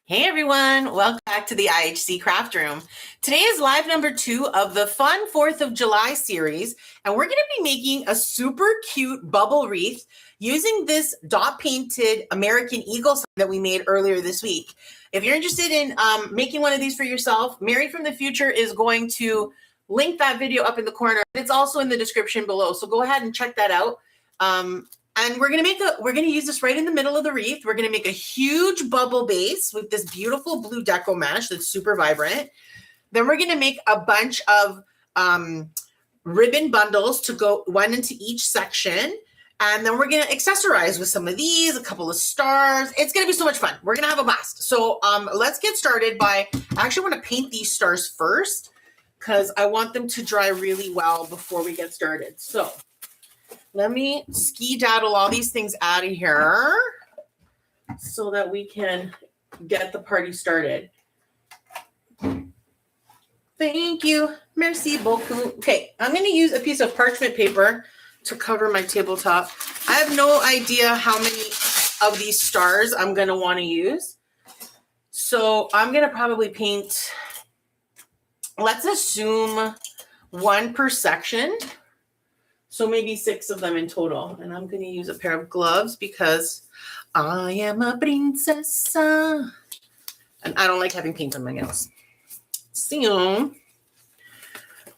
Hey everyone, welcome back to the IHC Craft Room. Today is live number 2 of the fun 4th of July series, and we're going to be making a super cute bubble wreath using this dot painted American Eagle sign that we made earlier this week. If you're interested in making one of these for yourself, Mary from the Future is going to link that video up in the corner. It's also in the description below, so go ahead and check that out. And we're gonna use this right in the middle of the wreath. We're gonna make a huge bubble base with this beautiful blue Deco mesh that's super vibrant. Then we're gonna make a bunch of ribbon bundles to go one into each section. And then we're gonna accessorize with some of these, a couple of stars. It's gonna be so much fun. We're gonna have a blast. So let's get started by, I actually wanna paint these stars first because I want them to dry really well before we get started. So let me ski-daddle all these things out of here so that we can get the party started. Thank you. Merci beaucoup. Okay, I'm going to use a piece of parchment paper to cover my tabletop. I have no idea how many of these stars I'm going to want to use. So I'm going to probably paint, let's assume 1 per section. So maybe 6 of them in total. And I'm going to use a pair of gloves because I am a princesa. And I don't like having paint on my nails. So,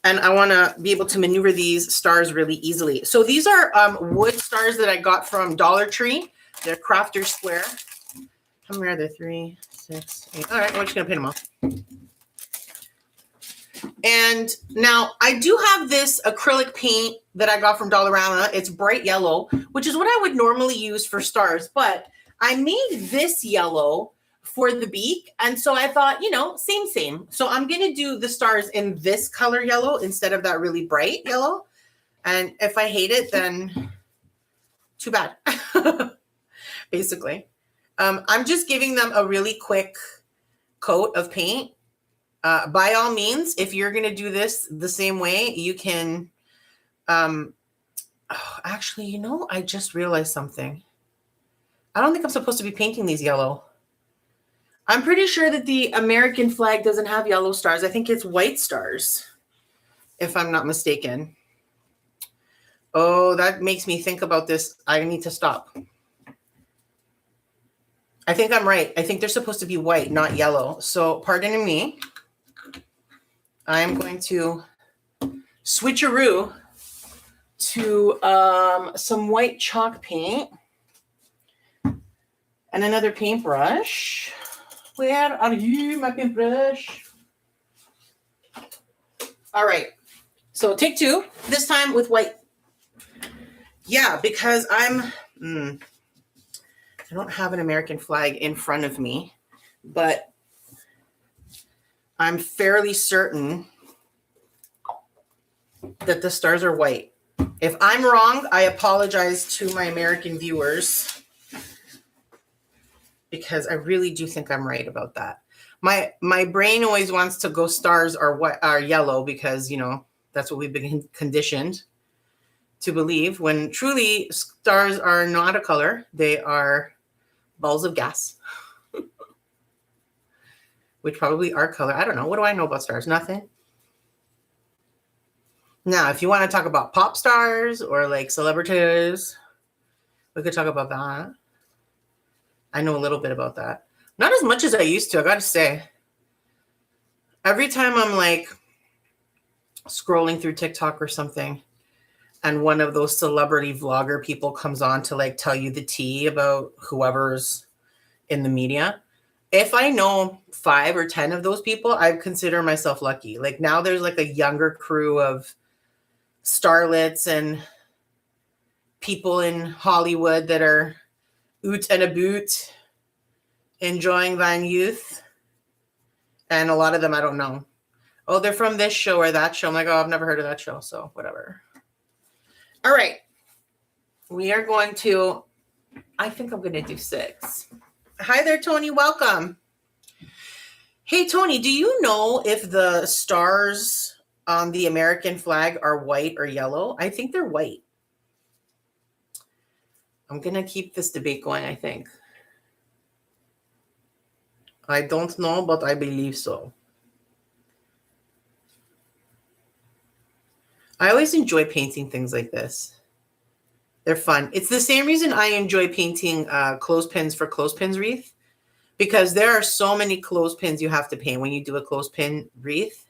and I want to be able to maneuver these stars really easily. So these are wood stars that I got from Dollar Tree. They're Crafter Square. How many are there? 3, 6, 8. All right, we're just going to paint them all. And now I do have this acrylic paint that I got from Dollarama. It's bright yellow, which is what I would normally use for stars. But I made this yellow for the beak. And so I thought, you know, same. So I'm going to do the stars in this color yellow instead of that really bright yellow. And if I hate it, then too bad, basically. I'm just giving them a really quick coat of paint. By all means, if you're going to do this the same way, you can, actually, you know, I just realized something. I don't think I'm supposed to be painting these yellow. I'm pretty sure that the American flag doesn't have yellow stars. I think it's white stars, if I'm not mistaken. Oh, that makes me think about this. I need to stop. I think I'm right. I think they're supposed to be white, not yellow. So pardon me. I'm going to switcheroo to some white chalk paint and another paintbrush. Where are you, my paintbrush? All right. So take 2, this time with white. Yeah, because I don't have an American flag in front of me, but I'm fairly certain that the stars are white. If I'm wrong, I apologize to my American viewers because I really do think I'm right about that. My brain always wants to go stars are yellow because, you know, that's what we've been conditioned to believe, when truly stars are not a color. They are balls of gas. Which probably are color. I don't know. What do I know about stars? Nothing. Now, if you want to talk about pop stars or like celebrities, we could talk about that. I know a little bit about that. Not as much as I used to, I got to say. Every time I'm like scrolling through TikTok or something, and one of those celebrity vlogger people comes on to like tell you the tea about whoever's in the media, if I know 5 or 10 of those people, I consider myself lucky. Like now there's like a younger crew of starlets and people in Hollywood that are oot and a boot, enjoying Van Youth. And a lot of them I don't know. Oh, they're from this show or that show. I'm like, oh, I've never heard of that show. So whatever. All right. We are going to, I think I'm going to do 6. Hi there, Tony. Welcome. Hey, Tony, do you know if the stars on the American flag are white or yellow? I think they're white. I'm going to keep this debate going, I think. I don't know, but I believe so. I always enjoy painting things like this. They're fun. It's the same reason I enjoy painting clothespins for clothespins wreath, because there are so many clothespins you have to paint when you do a clothespin wreath.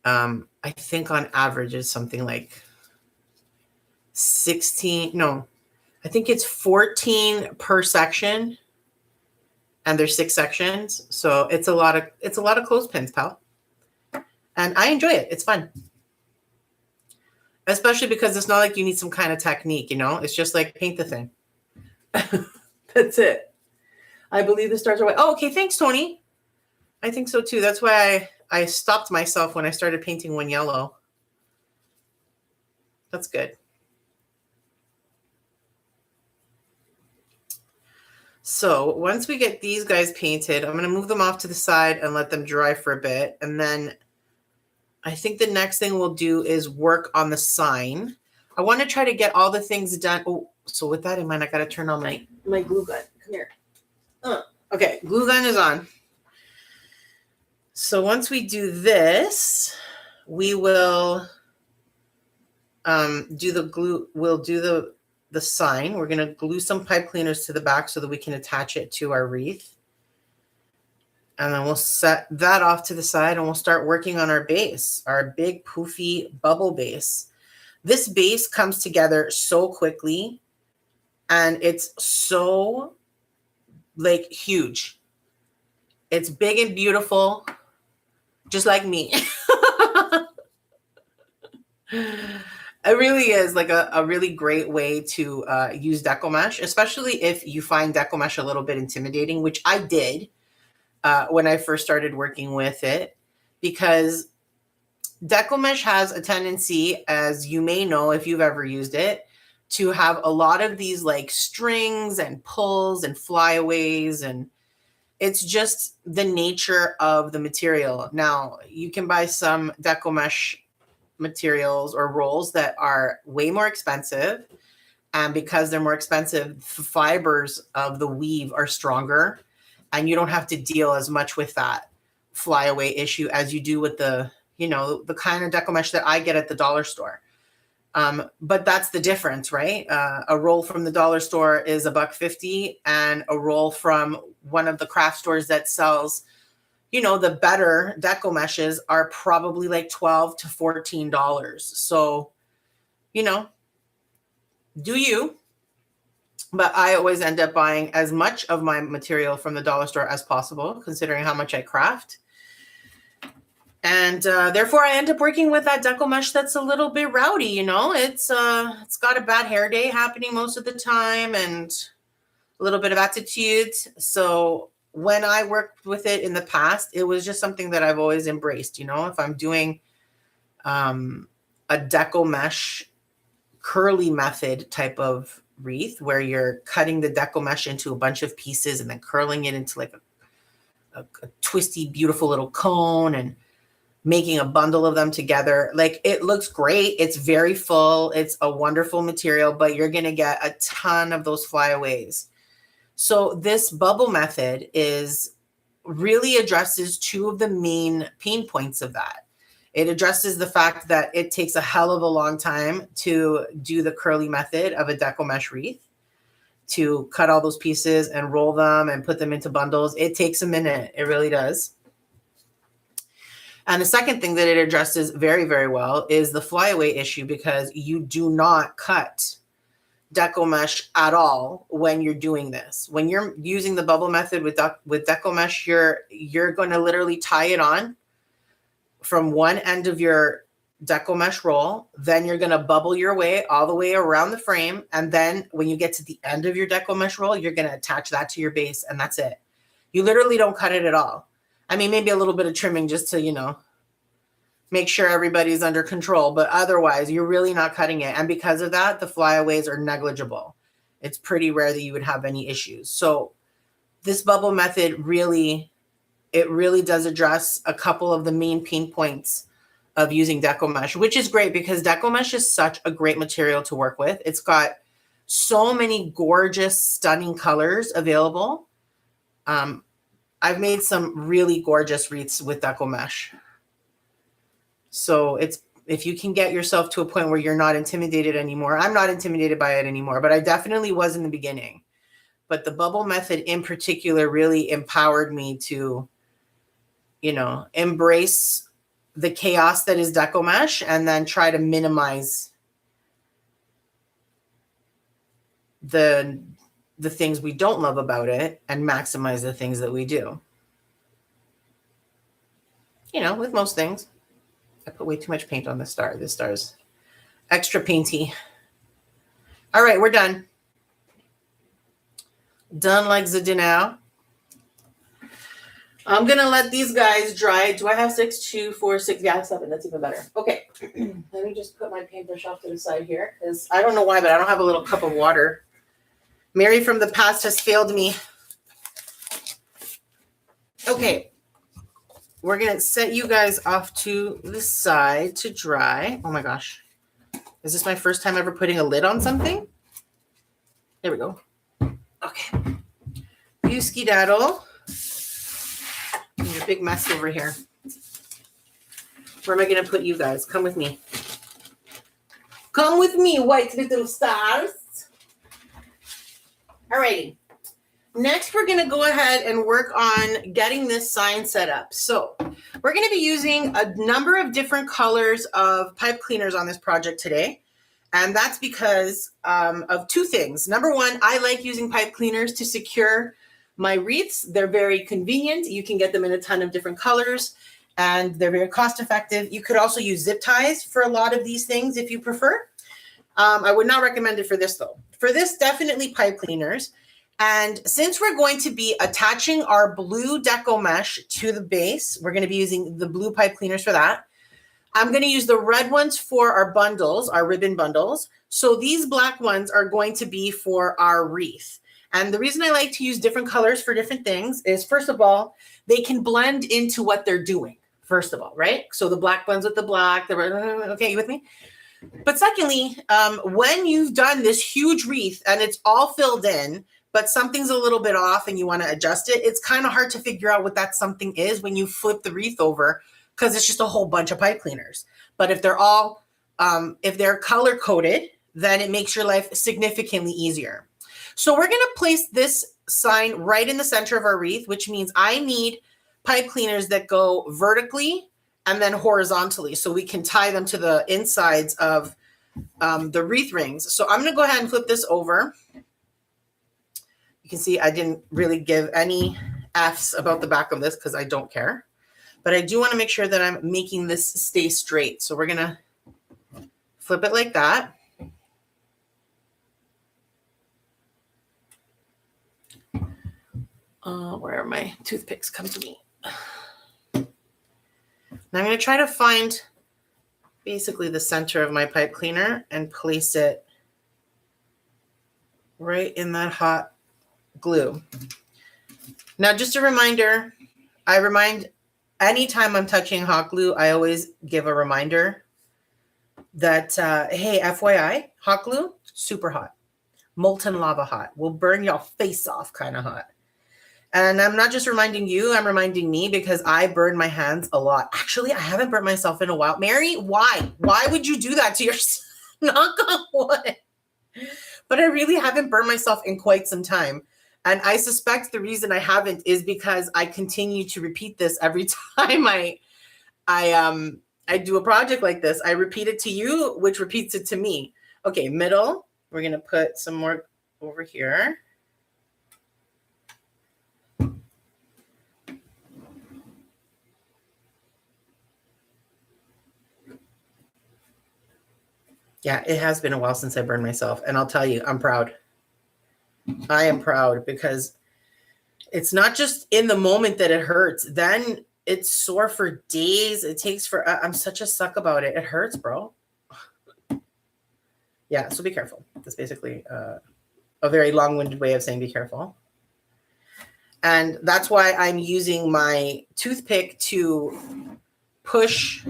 I think on average is something like 16. No, I think it's 14 per section, and there's 6 sections. So it's a lot of clothespins, pal. And I enjoy it. It's fun. Especially because it's not like you need some kind of technique, you know? It's just like paint the thing. That's it. I believe the stars are white. Oh, okay. Thanks, Tony. I think so too. That's why I stopped myself when I started painting one yellow. That's good. So once we get these guys painted, I'm going to move them off to the side and let them dry for a bit. And then I think the next thing we'll do is work on the sign. I want to try to get all the things done. Oh, so with that in mind, I got to turn on my glue gun. Come here. Okay, glue gun is on. So once we do this, we will do the glue. We'll do the sign. We're going to glue some pipe cleaners to the back so that we can attach it to our wreath. And then we'll set that off to the side and we'll start working on our base, our big poofy bubble base. This base comes together so quickly and it's so like huge. It's big and beautiful, just like me. It really is like a really great way to use Deco mesh, especially if you find Deco mesh a little bit intimidating, which I did when I first started working with it, because Deco mesh has a tendency, as you may know if you've ever used it, to have a lot of these like strings and pulls and flyaways, and it's just the nature of the material. Now, you can buy some Deco mesh materials or rolls that are way more expensive, and because they're more expensive, the fibers of the weave are stronger, and you don't have to deal as much with that flyaway issue as you do with the, you know, the kind of Deco mesh that I get at the dollar store. But that's the difference, right? A roll from the dollar store is $1.50, and a roll from one of the craft stores that sells, you know, the better Deco meshes are probably like $12 to $14. So, you know, do you? But I always end up buying as much of my material from the dollar store as possible, considering how much I craft. And therefore, I end up working with that Deco mesh that's a little bit rowdy, you know. It's got a bad hair day happening most of the time and a little bit of attitude. So when I worked with it in the past, it was just something that I've always embraced, you know. If I'm doing a Deco mesh curly method type of wreath where you're cutting the Deco mesh into a bunch of pieces and then curling it into like a twisty, beautiful little cone and making a bundle of them together. Like, it looks great. It's very full. It's a wonderful material, but you're going to get a ton of those flyaways. So this bubble method really addresses two of the main pain points of that. It addresses the fact that it takes a hell of a long time to do the curly method of a Deco mesh wreath, to cut all those pieces and roll them and put them into bundles. It takes a minute. It really does. And the second thing that it addresses very, very well is the flyaway issue, because you do not cut Deco mesh at all when you're doing this. When you're using the bubble method with Deco mesh, you're going to literally tie it on from one end of your Deco mesh roll. Then you're going to bubble your way all the way around the frame. And then when you get to the end of your Deco mesh roll, you're going to attach that to your base, and that's it. You literally don't cut it at all. I mean, maybe a little bit of trimming just to, you know, make sure everybody's under control, but otherwise you're really not cutting it. And because of that, the flyaways are negligible. It's pretty rare that you would have any issues. So this bubble method really does address a couple of the main pain points of using Deco mesh, which is great because Deco mesh is such a great material to work with. It's got so many gorgeous, stunning colors available. I've made some really gorgeous wreaths with Deco mesh. So it's, if you can get yourself to a point where you're not intimidated anymore. I'm not intimidated by it anymore, but I definitely was in the beginning. But the bubble method in particular really empowered me to, you know, embrace the chaos that is Deco mesh and then try to minimize the things we don't love about it and maximize the things that we do. You know, with most things. I put way too much paint on this star. This star's extra painty. All right, we're done. Done like the dinner. I'm going to let these guys dry. Do I have 6, 2, 4, 6? Yeah, 7. That's even better. Okay. Let me just put my paintbrush off to the side here because I don't know why, but I don't have a little cup of water. Mary from the past has failed me. Okay. We're going to set you guys off to the side to dry. Oh my gosh. Is this my first time ever putting a lid on something? There we go. Okay. You skedaddle. There's a big mess over here. Where am I going to put you guys? Come with me. Come with me, white little stars. Alrighty. Next, we're going to go ahead and work on getting this sign set up. So we're going to be using a number of different colors of pipe cleaners on this project today. And that's because of two things. Number one, I like using pipe cleaners to secure my wreaths. They're very convenient. You can get them in a ton of different colors and they're very cost effective. You could also use zip ties for a lot of these things if you prefer. I would not recommend it for this though. For this, definitely pipe cleaners. And since we're going to be attaching our blue Deco mesh to the base, we're going to be using the blue pipe cleaners for that. I'm going to use the red ones for our bundles, our ribbon bundles. So these black ones are going to be for our wreath. And the reason I like to use different colors for different things is, first of all, they can blend into what they're doing, first of all, right? So the black ones with the black, the red, okay, you with me? But secondly, when you've done this huge wreath and it's all filled in, but something's a little bit off and you want to adjust it, it's kind of hard to figure out what that something is when you flip the wreath over because it's just a whole bunch of pipe cleaners. But if they're all, if they're color coded, then it makes your life significantly easier. So we're going to place this sign right in the center of our wreath, which means I need pipe cleaners that go vertically and then horizontally so we can tie them to the insides of the wreath rings. So I'm going to go ahead and flip this over. You can see I didn't really give any F's about the back of this because I don't care. But I do want to make sure that I'm making this stay straight. So we're going to flip it like that. Where are my toothpicks? Come to me. Now I'm going to try to find basically the center of my pipe cleaner and place it right in that hot glue. Now, just a reminder, I remind anytime I'm touching hot glue, I always give a reminder that, hey, FYI, hot glue, super hot, molten lava hot, will burn your face off kind of hot. And I'm not just reminding you, I'm reminding me because I burn my hands a lot. Actually, I haven't burnt myself in a while. Mary, why? Why would you do that to yourself? Knock on wood. But I really haven't burned myself in quite some time. And I suspect the reason I haven't is because I continue to repeat this every time I do a project like this. I repeat it to you, which repeats it to me. Okay, middle. We're going to put some more over here. Yeah, it has been a while since I burned myself. And I'll tell you, I'm proud. I am proud because it's not just in the moment that it hurts. Then it's sore for days. It takes for, I'm such a suck about it. It hurts, bro. Yeah, so be careful. That's basically a very long-winded way of saying be careful. And that's why I'm using my toothpick to push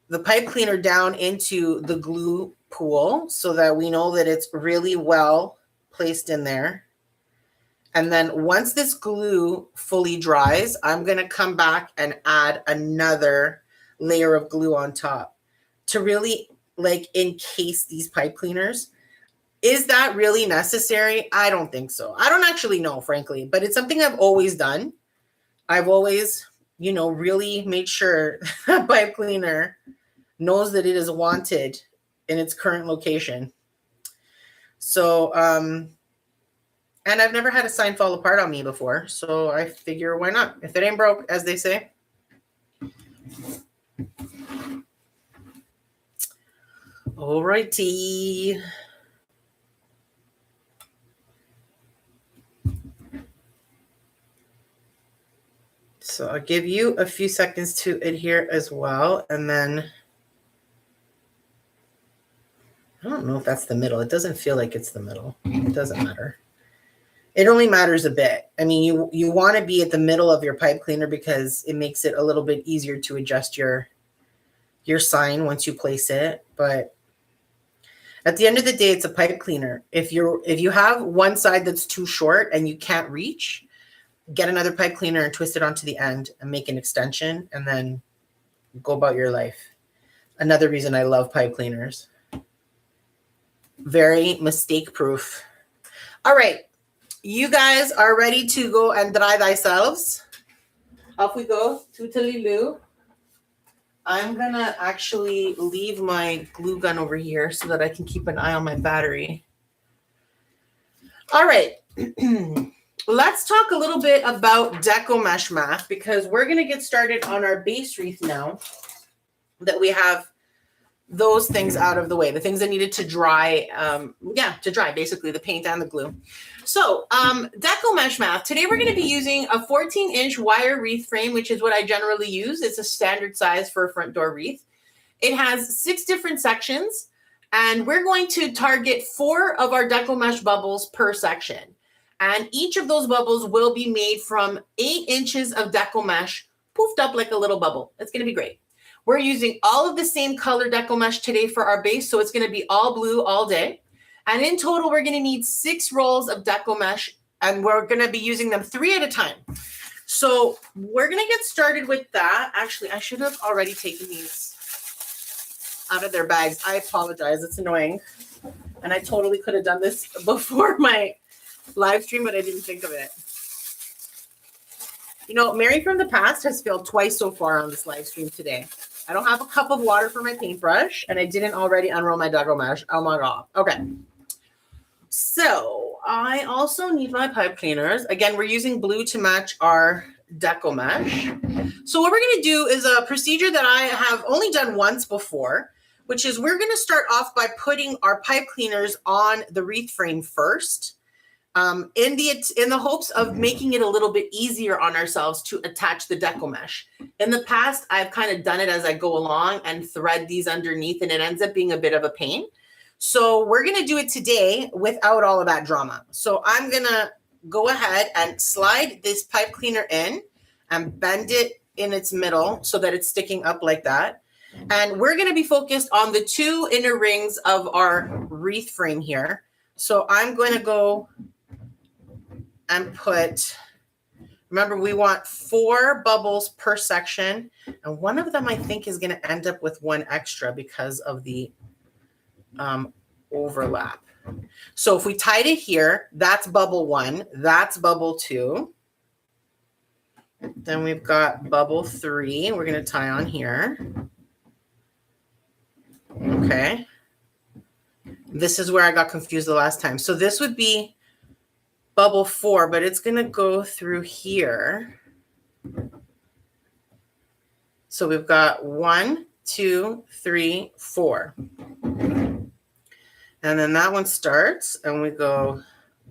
the pipe cleaner down into the glue pool so that we know that it's really well placed in there. And then once this glue fully dries, I'm going to come back and add another layer of glue on top to really like encase these pipe cleaners. Is that really necessary? I don't think so. I don't actually know, frankly, but it's something I've always done. I've always, you know, really made sure that pipe cleaner knows that it is wanted in its current location. So, and I've never had a sign fall apart on me before. So I figure, why not? If it ain't broke, as they say. Alrighty. So I'll give you a few seconds to adhere as well. And then I don't know if that's the middle. It doesn't feel like it's the middle. It doesn't matter. It only matters a bit. I mean, you want to be at the middle of your pipe cleaner because it makes it a little bit easier to adjust your sign once you place it. But at the end of the day, it's a pipe cleaner. If you have one side that's too short and you can't reach, get another pipe cleaner and twist it onto the end and make an extension and then go about your life. Another reason I love pipe cleaners. Very mistake proof. All right. You guys are ready to go and dry thyselves. Off we go. Tootly-loo. I'm going to actually leave my glue gun over here so that I can keep an eye on my battery. All right. Let's talk a little bit about Deco Mesh Math because we're going to get started on our base wreath now that we have those things out of the way, the things that needed to dry, to dry, basically the paint and the glue. So Deco Mesh Math, today we're going to be using a 14-inch wire wreath frame, which is what I generally use. It's a standard size for a front door wreath. It has 6 different sections, and we're going to target 4 of our Deco Mesh bubbles per section. And each of those bubbles will be made from 8 inches of Deco Mesh poofed up like a little bubble. It's going to be great. We're using all of the same color Deco Mesh today for our base, so it's going to be all blue all day. And in total, we're going to need 6 rolls of Deco Mesh, and we're going to be using them 3 at a time. So we're going to get started with that. Actually, I should have already taken these out of their bags. I apologize. It's annoying. And I totally could have done this before my live stream, but I didn't think of it. You know, Mary from the past has failed twice so far on this live stream today. I don't have a cup of water for my paintbrush, and I didn't already unroll my Deco Mesh. Oh my God. Okay. So I also need my pipe cleaners. Again, we're using blue to match our Deco Mesh. So what we're going to do is a procedure that I have only done once before, which is we're going to start off by putting our pipe cleaners on the wreath frame first. In the hopes of making it a little bit easier on ourselves to attach the Deco Mesh. In the past, I've kind of done it as I go along and thread these underneath, and it ends up being a bit of a pain. So we're going to do it today without all of that drama. So I'm going to go ahead and slide this pipe cleaner in and bend it in its middle so that it's sticking up like that. And we're going to be focused on the 2 inner rings of our wreath frame here. So I'm going to go and put, remember, we want 4 bubbles per section, and one of them I think is going to end up with 1 extra because of the overlap. So if we tied it here, that's bubble 1, that's bubble 2. Then we've got bubble 3. We're going to tie on here. Okay. This is where I got confused the last time. So this would be bubble 4, but it's going to go through here. So we've got 1, 2, 3, 4. And then that one starts, and we go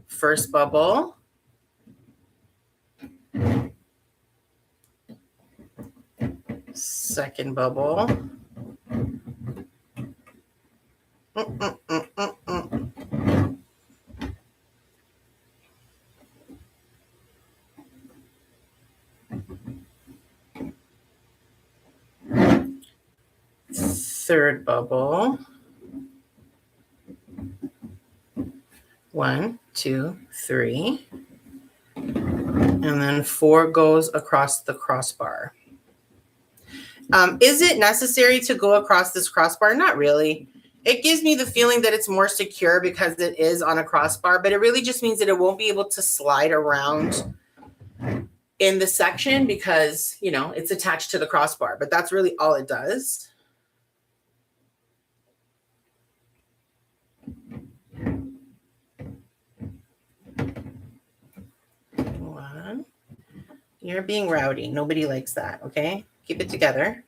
first bubble. Second bubble. Third bubble. 1, 2, 3. And then 4 goes across the crossbar. Is it necessary to go across this crossbar? Not really. It gives me the feeling that it's more secure because it is on a crossbar, but it really just means that it won't be able to slide around in the section because, you know, it's attached to the crossbar, but that's really all it does. One. You're being rowdy. Nobody likes that, okay? Keep it together.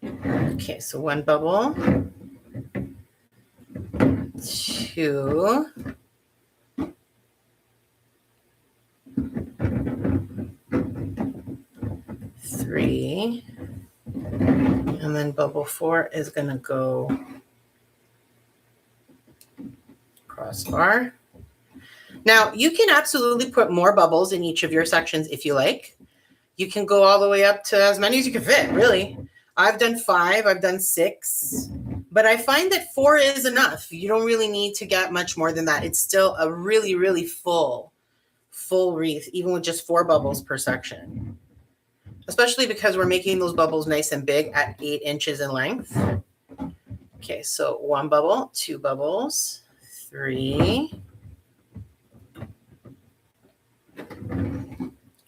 Okay, so 1 bubble. 2. 3. And then bubble 4 is going to go crossbar. Now, you can absolutely put more bubbles in each of your sections if you like. You can go all the way up to as many as you can fit, really. I've done 5, I've done 6, but I find that 4 is enough. You don't really need to get much more than that. It's still a really, really full wreath, even with just 4 bubbles per section, especially because we're making those bubbles nice and big at 8 inches in length. Okay, so 1 bubble, 2 bubbles, 3,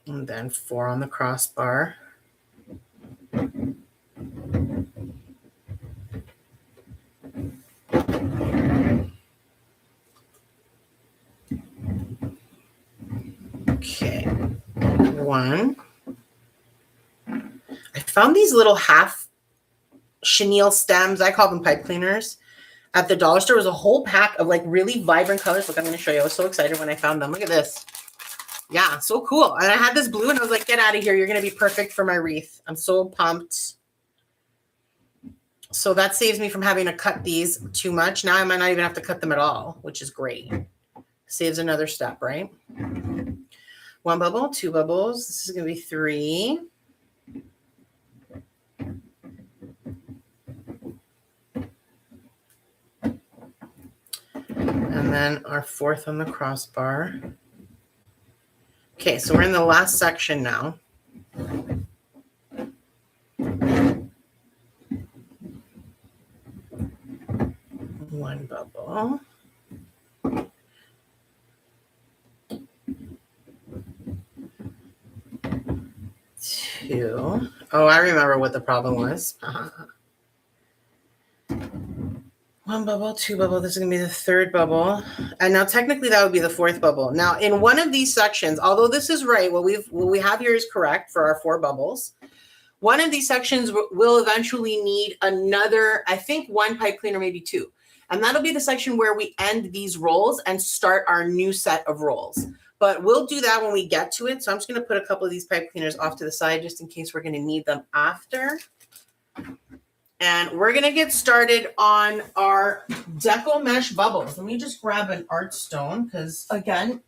and then 4 on the crossbar. Okay, 1. I found these little half chenille stems. I call them pipe cleaners. At the dollar store was a whole pack of like really vibrant colors. Look, I'm going to show you. I was so excited when I found them. Look at this. Yeah, so cool. And I had this blue and I was like, get out of here. You're going to be perfect for my wreath. I'm so pumped. So that saves me from having to cut these too much. Now I might not even have to cut them at all, which is great. Saves another step, right? 1 bubble, 2 bubbles. This is going to be 3. And then our 4th on the crossbar. Okay, so we're in the last section now. 1 bubble. 2. Oh, I remember what the problem was. 1 bubble, 2 bubble. This is going to be the 3rd bubble. And now technically that would be the 4th bubble. Now in one of these sections, although this is right, what we have here is correct for our 4 bubbles. One of these sections will eventually need another, I think 1 pipe cleaner, maybe 2. And that'll be the section where we end these rolls and start our new set of rolls. But we'll do that when we get to it. So I'm just going to put a couple of these pipe cleaners off to the side just in case we're going to need them after. And we're going to get started on our Deco mesh bubbles. Let me just grab an art stone because, again,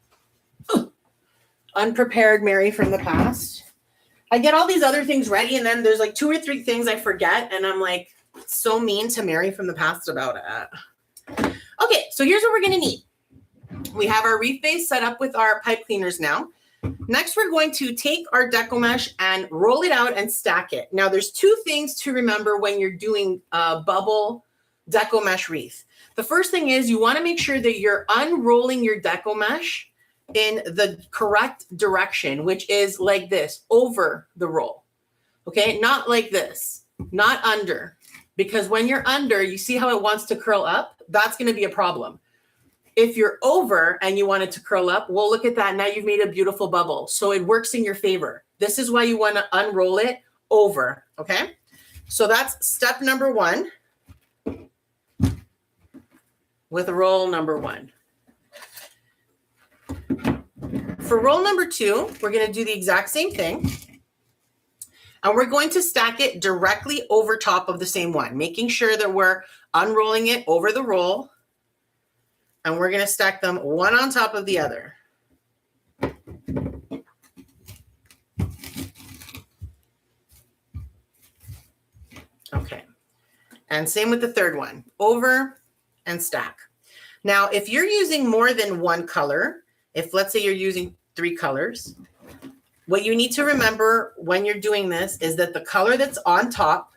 unprepared Mary from the past. I get all these other things ready and then there's like 2 or 3 things I forget. And I'm like so mean to Mary from the past about it. Okay, so here's what we're going to need. We have our wreath base set up with our pipe cleaners now. Next, we're going to take our Deco mesh and roll it out and stack it. Now, there's 2 things to remember when you're doing a bubble Deco mesh wreath. The first thing is you want to make sure that you're unrolling your Deco mesh in the correct direction, which is like this, over the roll. Okay, not like this, not under. Because when you're under, you see how it wants to curl up? That's going to be a problem. If you're over and you want it to curl up, well, look at that. Now you've made a beautiful bubble. So it works in your favor. This is why you want to unroll it over, okay? So that's step number 1 with roll number 1. For roll number 2, we're going to do the exact same thing. And we're going to stack it directly over top of the same one, making sure that we're unrolling it over the roll. And we're going to stack them one on top of the other. Okay. And same with the 3rd one, over and stack. Now, if you're using more than 1 color, If let's say you're using 3 colors, what you need to remember when you're doing this is that the color that's on top,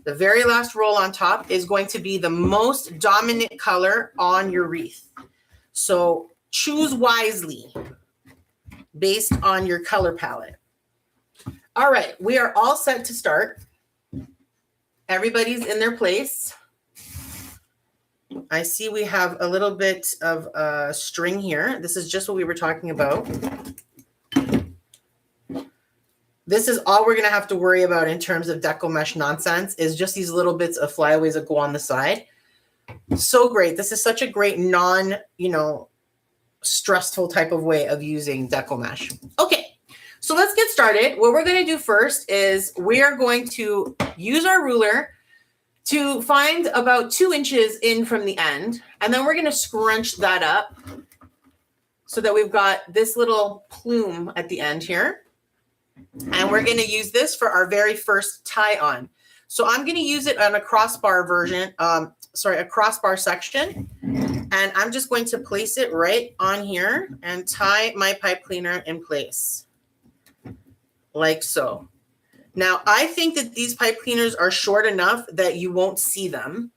the very last roll on top, is going to be the most dominant color on your wreath. So choose wisely based on your color palette. All right, we are all set to start. Everybody's in their place. I see we have a little bit of string here. This is just what we were talking about. This is all we're going to have to worry about in terms of deco mesh nonsense, is just these little bits of flyaways that go on the side. So great. This is such a great stressful type of way of using deco mesh. Okay, so let's get started. What we're going to do first is we are going to use our ruler to find about 2 inches in from the end. And then we're going to scrunch that up so that we've got this little plume at the end here. And we're going to use this for our very first tie on. So I'm going to use it on a crossbar version, a crossbar section. And I'm just going to place it right on here and tie my pipe cleaner in place. Like so. Now, I think that these pipe cleaners are short enough that you won't see them.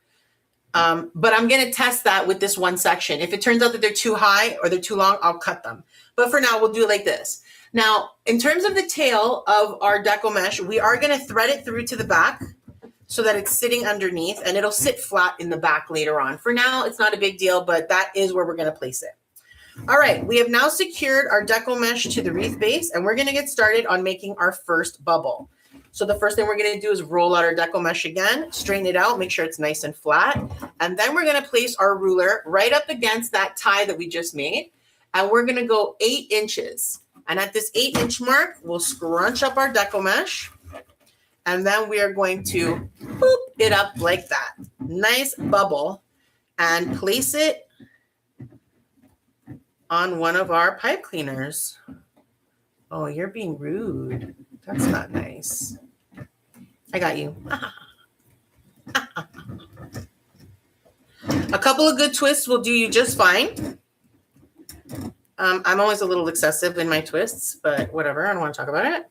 But I'm going to test that with this one section. If it turns out that they're too high or they're too long, I'll cut them. But for now, we'll do it like this. Now, in terms of the tail of our deco mesh, we are going to thread it through to the back so that it's sitting underneath, and it'll sit flat in the back later on. For now, it's not a big deal, but that is where we're going to place it. All right, we have now secured our deco mesh to the wreath base, and we're going to get started on making our first bubble. So the first thing we're going to do is roll out our deco mesh again, straighten it out, make sure it's nice and flat. And then we're going to place our ruler right up against that tie that we just made. And we're going to go 8 inches. And at this 8-inch mark, we'll scrunch up our deco mesh. And then we are going to boop it up like that. Nice bubble. And place it on one of our pipe cleaners. Oh, you're being rude. That's not nice. I got you. A couple of good twists will do you just fine. I'm always a little excessive in my twists, but whatever. I don't want to talk about it.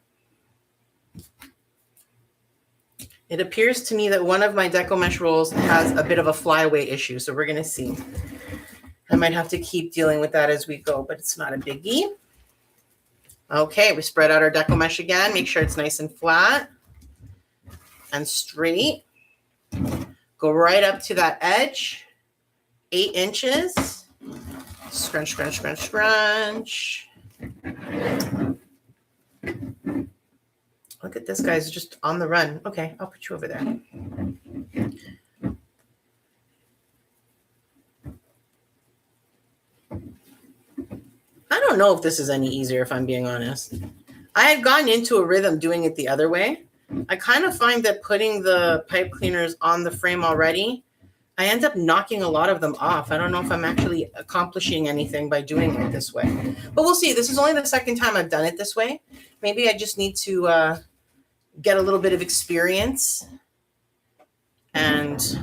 It appears to me that one of my deco mesh rolls has a bit of a flyaway issue, so we're going to see. I might have to keep dealing with that as we go, but it's not a biggie. Okay, we spread out our deco mesh again. Make sure it's nice and flat and straight. Go right up to that edge, 8 inches. Scrunch, scrunch, scrunch, scrunch. Look at this guy's just on the run. Okay, I'll put you over there. I don't know if this is any easier, if I'm being honest. I had gotten into a rhythm doing it the other way. I kind of find that putting the pipe cleaners on the frame already, I end up knocking a lot of them off. I don't know if I'm actually accomplishing anything by doing it this way. But we'll see. This is only the second time I've done it this way. Maybe I just need to get a little bit of experience and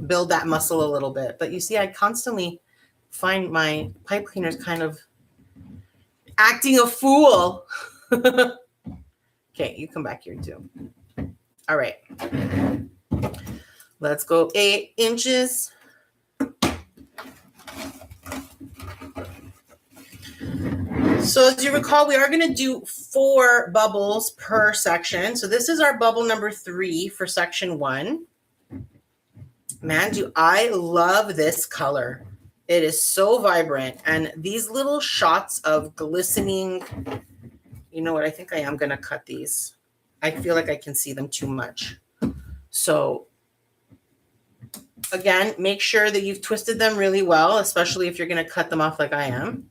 build that muscle a little bit. But you see, I constantly find my pipe cleaners kind of acting a fool. Okay, you come back here too. All right. Let's go 8 inches. So as you recall, we are going to do 4 bubbles per section. So this is our bubble number 3 for section 1. Man, do I love this color. It is so vibrant. And these little shots of glistening, you know what? I think I am going to cut these. I feel like I can see them too much. So again, make sure that you've twisted them really well, especially if you're going to cut them off like I am.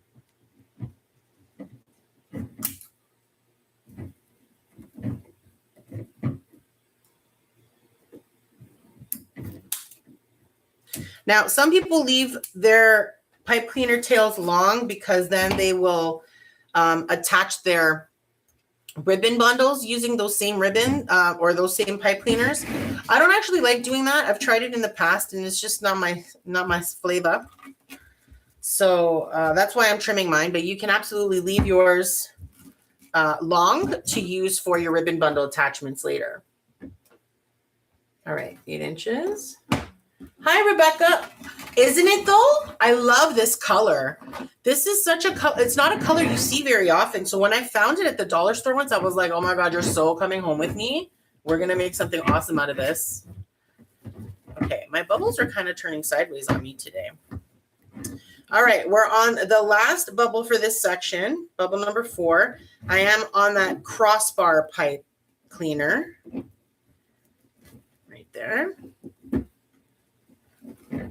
Now, some people leave their pipe cleaner tails long because then they will attach their ribbon bundles using those same ribbon or those same pipe cleaners. I don't actually like doing that. I've tried it in the past and it's just not my flavor. So that's why I'm trimming mine, but you can absolutely leave yours long to use for your ribbon bundle attachments later. All right, 8 inches. Hi, Rebecca. Isn't it though? I love this color. This is such a color. It's not a color you see very often. So when I found it at the dollar store once, I was like, oh my God, you're so coming home with me. We're going to make something awesome out of this. Okay, my bubbles are kind of turning sideways on me today. All right, we're on the last bubble for this section, bubble number 4. I am on that crossbar pipe cleaner right there.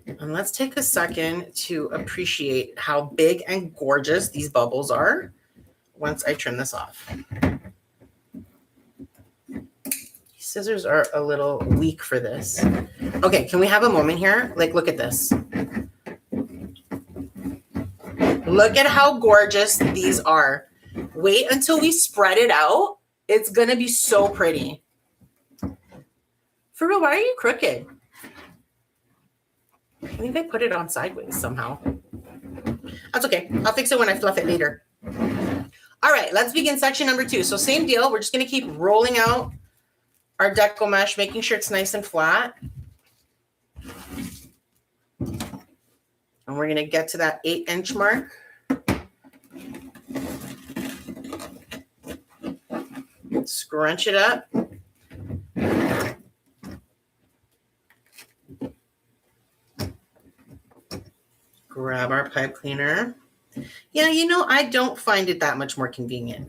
And let's take a second to appreciate how big and gorgeous these bubbles are once I trim this off. Scissors are a little weak for this. Okay, can we have a moment here? Like, look at this. Look at how gorgeous these are. Wait until we spread it out. It's going to be so pretty. For real, why are you crooked? I think I put it on sideways somehow. That's okay. I'll fix it when I fluff it later. All right, let's begin section number 2. So same deal. We're just going to keep rolling out our Deco mesh, making sure it's nice and flat. And we're going to get to that 8-inch mark. Scrunch it up. Grab our pipe cleaner. Yeah, you know, I don't find it that much more convenient.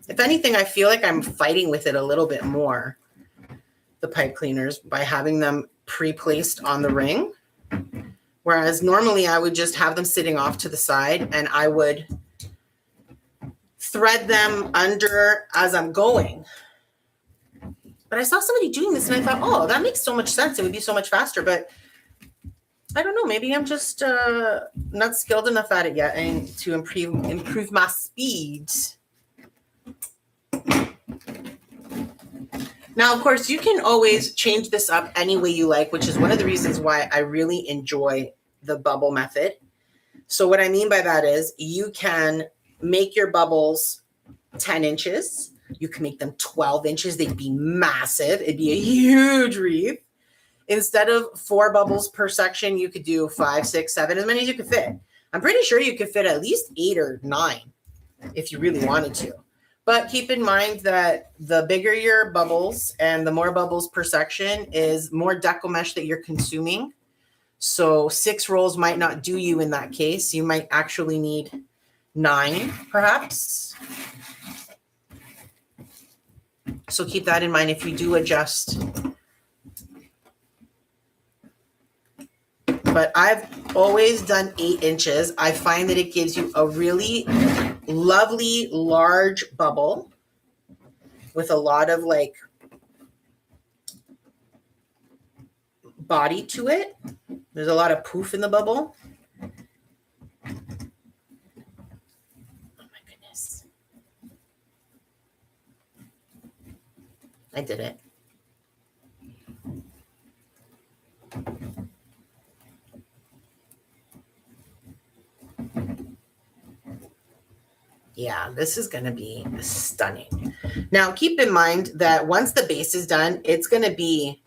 If anything, I feel like I'm fighting with it a little bit more, the pipe cleaners, by having them pre-placed on the ring. Whereas normally I would just have them sitting off to the side and I would thread them under as I'm going. But I saw somebody doing this and I thought, oh, that makes so much sense. It would be so much faster. But I don't know. Maybe I'm just not skilled enough at it yet and to improve my speed. Now, of course, you can always change this up any way you like, which is one of the reasons why I really enjoy the bubble method. So what I mean by that is you can make your bubbles 10 inches. You can make them 12 inches. They'd be massive. It'd be a huge wreath. Instead of 4 bubbles per section, you could do 5, 6, 7, as many as you could fit. I'm pretty sure you could fit at least 8 or 9 if you really wanted to. But keep in mind that the bigger your bubbles and the more bubbles per section is more Deco mesh that you're consuming. So 6 rolls might not do you in that case. You might actually need 9, perhaps. So keep that in mind if you do adjust. But I've always done 8 inches. I find that it gives you a really lovely large bubble with a lot of like body to it. There's a lot of poof in the bubble. Oh my goodness. I did it. Yeah, this is going to be stunning. Now, keep in mind that once the base is done, it'll be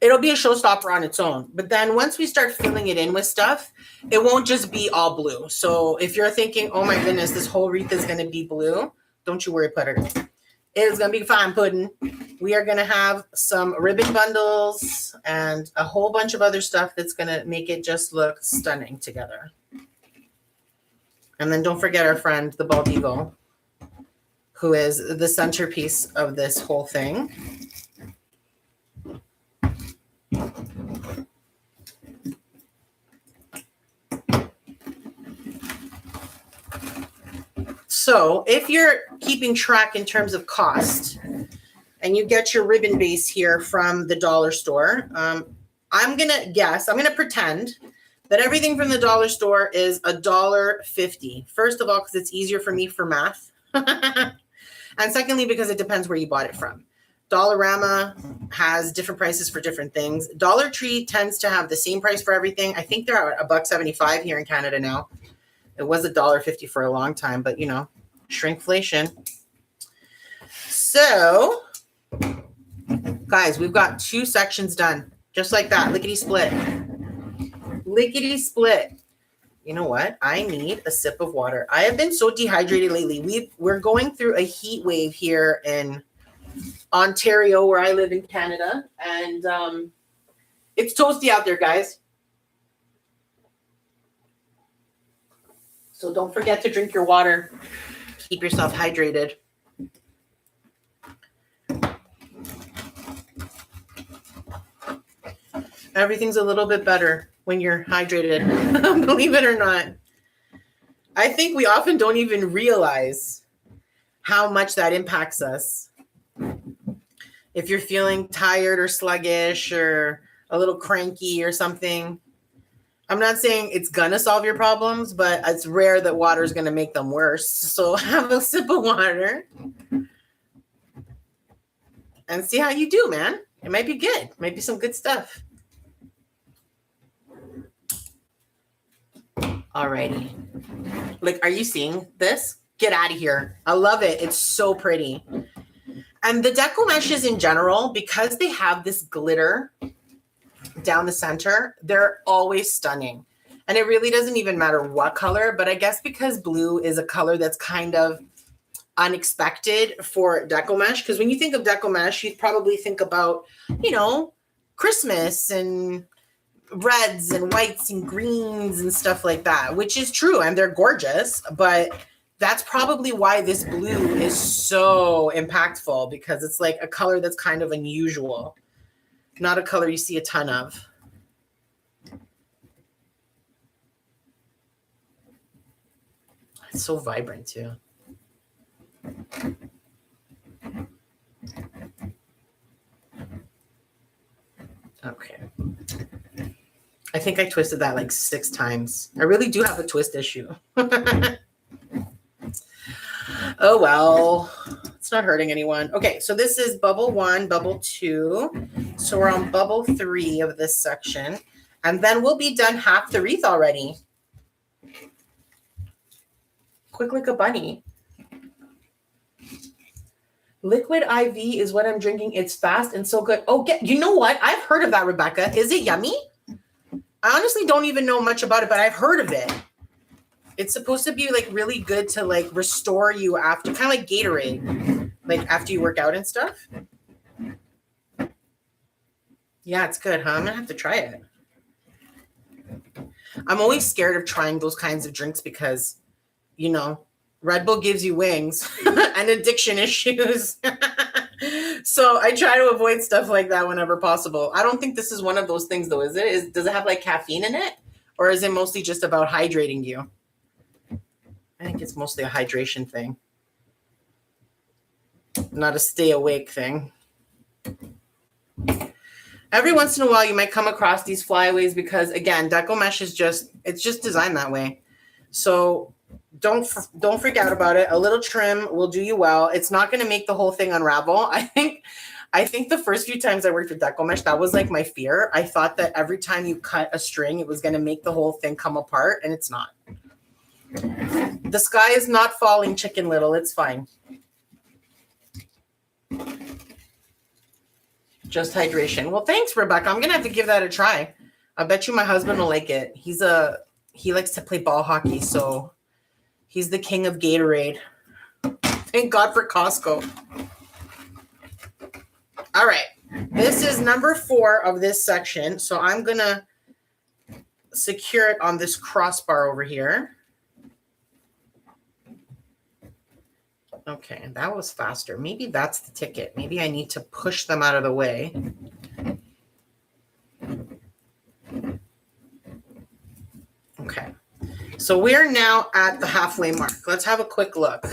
a showstopper on its own. But then once we start filling it in with stuff, it won't just be all blue. So if you're thinking, oh my goodness, this whole wreath is going to be blue, don't you worry, Putter. It is going to be fine pudding. We are going to have some ribbon bundles and a whole bunch of other stuff that's going to make it just look stunning together. And then don't forget our friend, the bald eagle, who is the centerpiece of this whole thing. So if you're keeping track in terms of cost and you get your ribbon base here from the dollar store, I'm going to pretend that everything from the dollar store is $1.50. First of all, because it's easier for me for math. And secondly, because it depends where you bought it from. Dollarama has different prices for different things. Dollar Tree tends to have the same price for everything. I think they're at $1.75 here in Canada now. It was $1.50 for a long time, but you know, shrinkflation. So, guys, we've got 2 sections done, just like that, lickety split. Lickety split. You know what? I need a sip of water. I have been so dehydrated lately. We're going through a heat wave here in Ontario, where I live in Canada, and it's toasty out there, guys. So don't forget to drink your water. Keep yourself hydrated. Everything's a little bit better when you're hydrated, believe it or not. I think we often don't even realize how much that impacts us. If you're feeling tired or sluggish or a little cranky or something, I'm not saying it's gonna solve your problems, but it's rare that water is gonna make them worse. So have a sip of water and see how you do, man. It might be good. It might be some good stuff. Alrighty. Like, are you seeing this? Get out of here. I love it. It's so pretty. And the Deco meshes in general, because they have this glitter down the center, they're always stunning. And it really doesn't even matter what color, but I guess because blue is a color that's kind of unexpected for Deco mesh, because when you think of Deco mesh, you probably think about, you know, Christmas and reds and whites and greens and stuff like that, which is true, and they're gorgeous, but that's probably why this blue is so impactful, because it's like a color that's kind of unusual, not a color you see a ton of. It's so vibrant too. Okay. I think I twisted that like 6 times. I really do have a twist issue. Oh, well, it's not hurting anyone. Okay, so this is bubble 1, bubble 2. So we're on bubble 3 of this section. And then we'll be done half the wreath already. Quick like a bunny. Liquid IV is what I'm drinking. It's fast and so good. Oh, you know what? I've heard of that, Rebecca. Is it yummy? I honestly don't even know much about it, but I've heard of it. It's supposed to be like really good to like restore you after, kind of like Gatorade, like after you work out and stuff. Yeah, it's good, huh? I'm gonna have to try it. I'm always scared of trying those kinds of drinks because, you know, Red Bull gives you wings and addiction issues. So I try to avoid stuff like that whenever possible. I don't think this is one of those things though, is it? Does it have like caffeine in it? Or is it mostly just about hydrating you? I think it's mostly a hydration thing, not a stay awake thing. Every once in a while, you might come across these flyaways because, again, Deco mesh is just designed that way. So don't freak out about it. A little trim will do you well. It's not going to make the whole thing unravel. I think the first few times I worked with Deco mesh, that was like my fear. I thought that every time you cut a string, it was going to make the whole thing come apart, and it's not. The sky is not falling, Chicken Little. It's fine. Just hydration. Well, thanks, Rebecca. I'm going to have to give that a try. I bet you my husband will like it. He likes to play ball hockey, so he's the king of Gatorade. Thank God for Costco. All right. This is number 4 of this section. So I'm going to secure it on this crossbar over here. Okay, that was faster. Maybe that's the ticket. Maybe I need to push them out of the way. Okay, so we're now at the halfway mark. Let's have a quick look.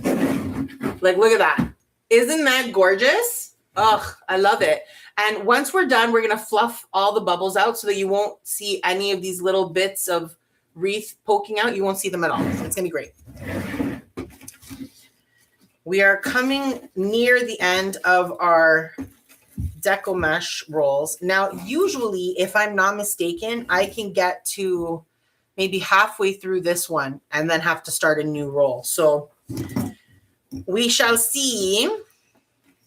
Like, look at that. Isn't that gorgeous? Ugh, I love it. And once we're done, we're going to fluff all the bubbles out so that you won't see any of these little bits of wreath poking out. You won't see them at all. It's going to be great. We are coming near the end of our Deco mesh rolls. Now, usually, if I'm not mistaken, I can get to maybe halfway through this one and then have to start a new roll. So we shall see,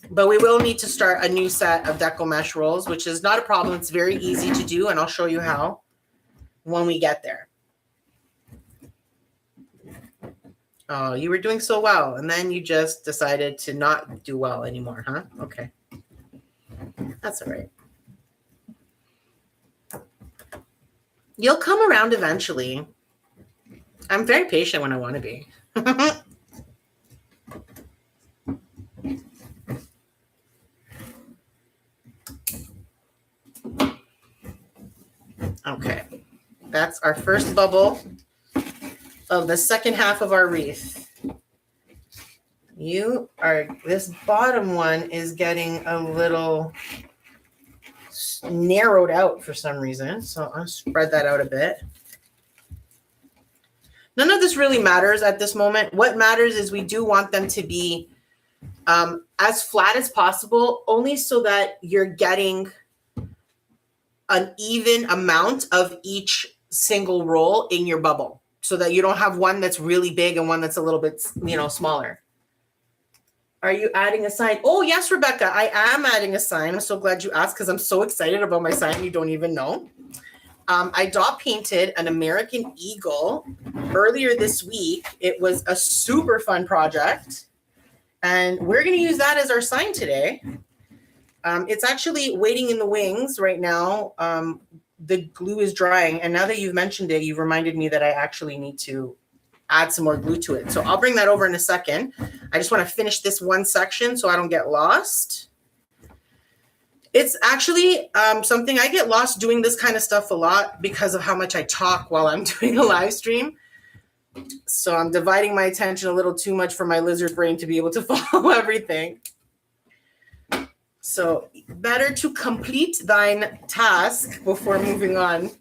but we will need to start a new set of Deco mesh rolls, which is not a problem. It's very easy to do, and I'll show you how when we get there. Oh, you were doing so well, and then you just decided to not do well anymore, huh? Okay. That's all right. You'll come around eventually. I'm very patient when I want to be. Okay. That's our first bubble of the second half of our wreath. This bottom one is getting a little narrowed out for some reason. So I'll spread that out a bit. None of this really matters at this moment. What matters is we do want them to be as flat as possible, only so that you're getting an even amount of each single roll in your bubble, so that you don't have one that's really big and one that's a little bit, smaller. Are you adding a sign? Oh, yes, Rebecca, I am adding a sign. I'm so glad you asked because I'm so excited about my sign. You don't even know. I dot painted an American eagle earlier this week. It was a super fun project, and we're going to use that as our sign today. It's actually waiting in the wings right now. The glue is drying, and now that you've mentioned it, you've reminded me that I actually need to add some more glue to it. So I'll bring that over in a second. I just want to finish this one section so I don't get lost. It's actually something I get lost doing this kind of stuff a lot because of how much I talk while I'm doing a live stream. So I'm dividing my attention a little too much for my lizard brain to be able to follow everything. So better to complete thine task before moving on.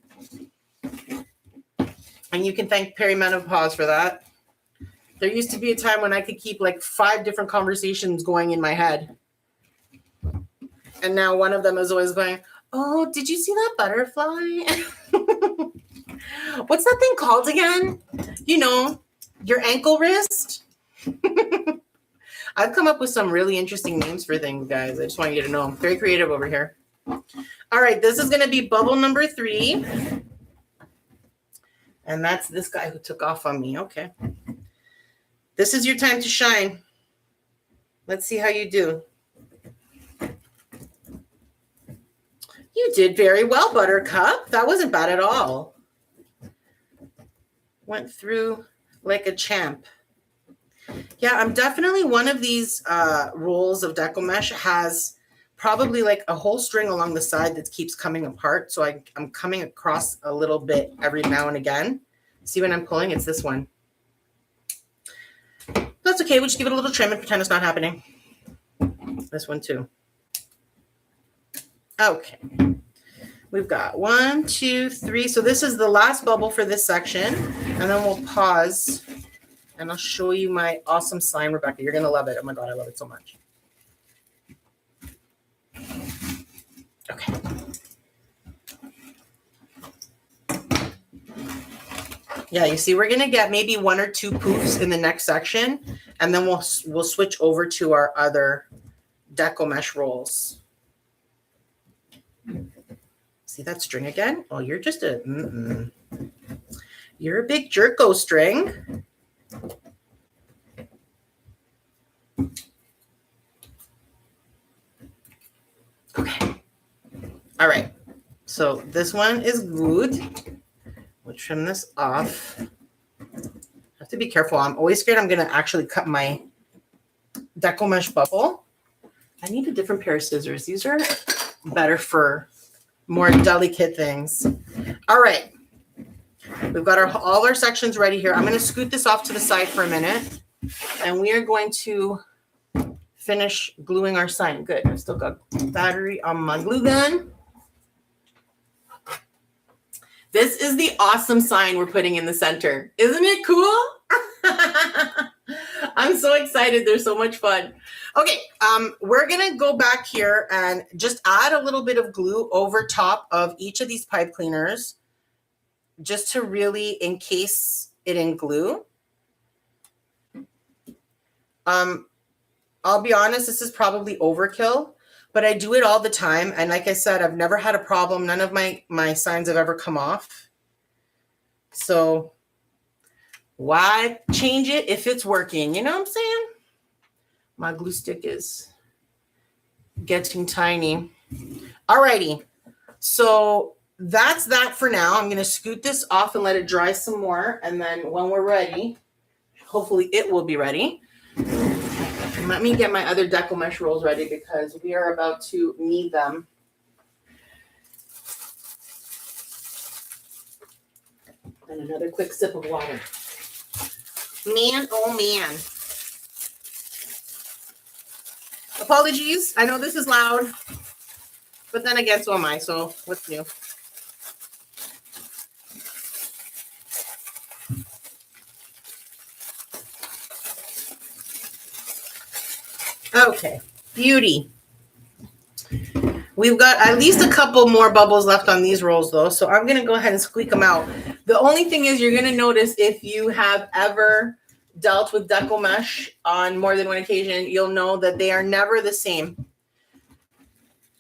And you can thank perimenopause for that. There used to be a time when I could keep like 5 different conversations going in my head. And now one of them is always going, oh, did you see that butterfly? What's that thing called again? Your ankle wrist? I've come up with some really interesting names for things, guys. I just want you to know I'm very creative over here. All right, this is going to be bubble number 3. And that's this guy who took off on me. Okay. This is your time to shine. Let's see how you do. You did very well, Buttercup. That wasn't bad at all. Went through like a champ. Yeah, I'm definitely one of these rolls of Deco Mesh has probably like a whole string along the side that keeps coming apart. So I'm coming across a little bit every now and again. See when I'm pulling? It's this one. That's okay. We'll just give it a little trim and pretend it's not happening. This one too. Okay. We've got 1, 2, 3. So this is the last bubble for this section. And then we'll pause and I'll show you my awesome sign, Rebecca. You're going to love it. Oh my God, I love it so much. Okay. Yeah, you see, we're going to get maybe 1 or 2 poofs in the next section, and then we'll switch over to our other Deco Mesh rolls. See that string again? Oh, you're just you're a big jerko string. Okay. All right. So this one is good. We'll trim this off. I have to be careful. I'm always scared I'm going to actually cut my Deco Mesh bubble. I need a different pair of scissors. These are better for more delicate things. All right. We've got all our sections ready here. I'm going to scoot this off to the side for a minute. And we are going to finish gluing our sign. Good. I've still got battery on my glue gun. This is the awesome sign we're putting in the center. Isn't it cool? I'm so excited. They're so much fun. Okay, we're going to go back here and just add a little bit of glue over top of each of these pipe cleaners just to really encase it in glue. I'll be honest, this is probably overkill, but I do it all the time. And like I said, I've never had a problem. None of my signs have ever come off. So why change it if it's working? You know what I'm saying? My glue stick is getting tiny. Alrighty. So that's that for now. I'm going to scoot this off and let it dry some more. And then when we're ready, hopefully it will be ready. Let me get my other Deco mesh rolls ready because we are about to need them. And another quick sip of water. Man, oh man. Apologies. I know this is loud, but then again, so am I. So what's new? Okay, beauty. We've got at least a couple more bubbles left on these rolls though, so I'm going to go ahead and squeak them out. The only thing is you're going to notice if you have ever dealt with Deco mesh on more than one occasion, you'll know that they are never the same.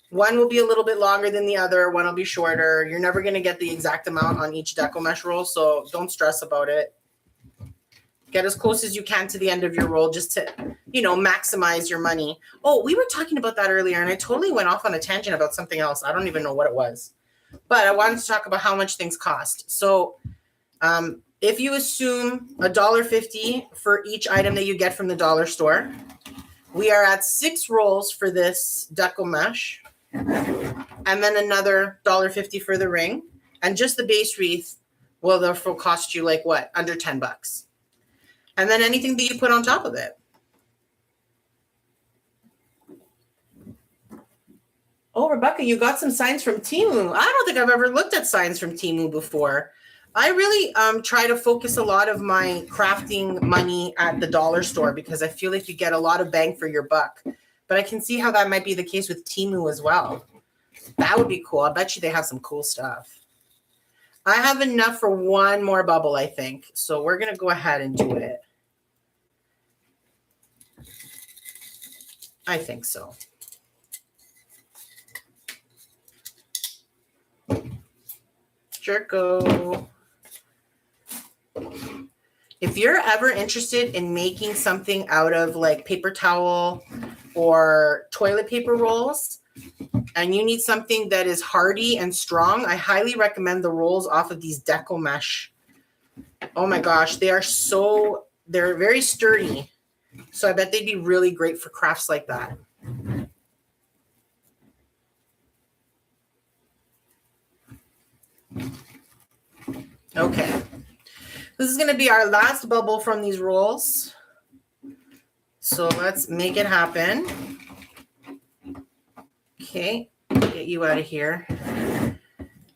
One will be a little bit longer than the other, one will be shorter. You're never going to get the exact amount on each Deco mesh roll, so don't stress about it. Get as close as you can to the end of your roll just to, you know, maximize your money. Oh, we were talking about that earlier, and I totally went off on a tangent about something else. I don't even know what it was. But I wanted to talk about how much things cost. So if you assume $1.50 for each item that you get from the dollar store, we are at 6 rolls for this Deco mesh, and then another $1.50 for the ring. And just the base wreath will therefore cost you like what? Under $10. And then anything that you put on top of it. Oh, Rebecca, you got some signs from Temu. I don't think I've ever looked at signs from Temu before. I really try to focus a lot of my crafting money at the dollar store because I feel like you get a lot of bang for your buck. But I can see how that might be the case with Temu as well. That would be cool. I bet you they have some cool stuff. I have enough for one more bubble, I think. So we're going to go ahead and do it. I think so. Jerko. If you're ever interested in making something out of like paper towel or toilet paper rolls, and you need something that is hardy and strong, I highly recommend the rolls off of these Deco mesh. Oh my gosh, they're very sturdy. So I bet they'd be really great for crafts like that. Okay. This is going to be our last bubble from these rolls. So let's make it happen. Okay, get you out of here.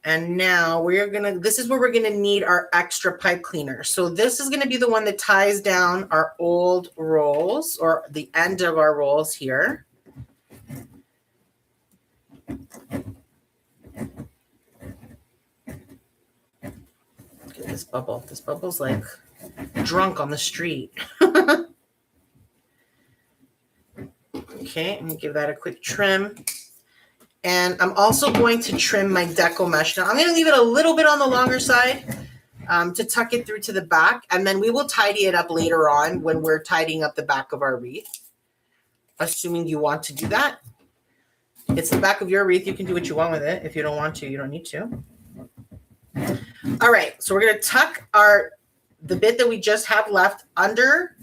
And now this is where we're going to need our extra pipe cleaner. So this is going to be the one that ties down our old rolls or the end of our rolls here. Look at this bubble. This bubble's like drunk on the street. Okay, I'm going to give that a quick trim. And I'm also going to trim my Deco mesh. Now, I'm going to leave it a little bit on the longer side to tuck it through to the back. And then we will tidy it up later on when we're tidying up the back of our wreath, assuming you want to do that. It's the back of your wreath. You can do what you want with it. If you don't want to, you don't need to. All right, so we're going to tuck the bit that we just have left under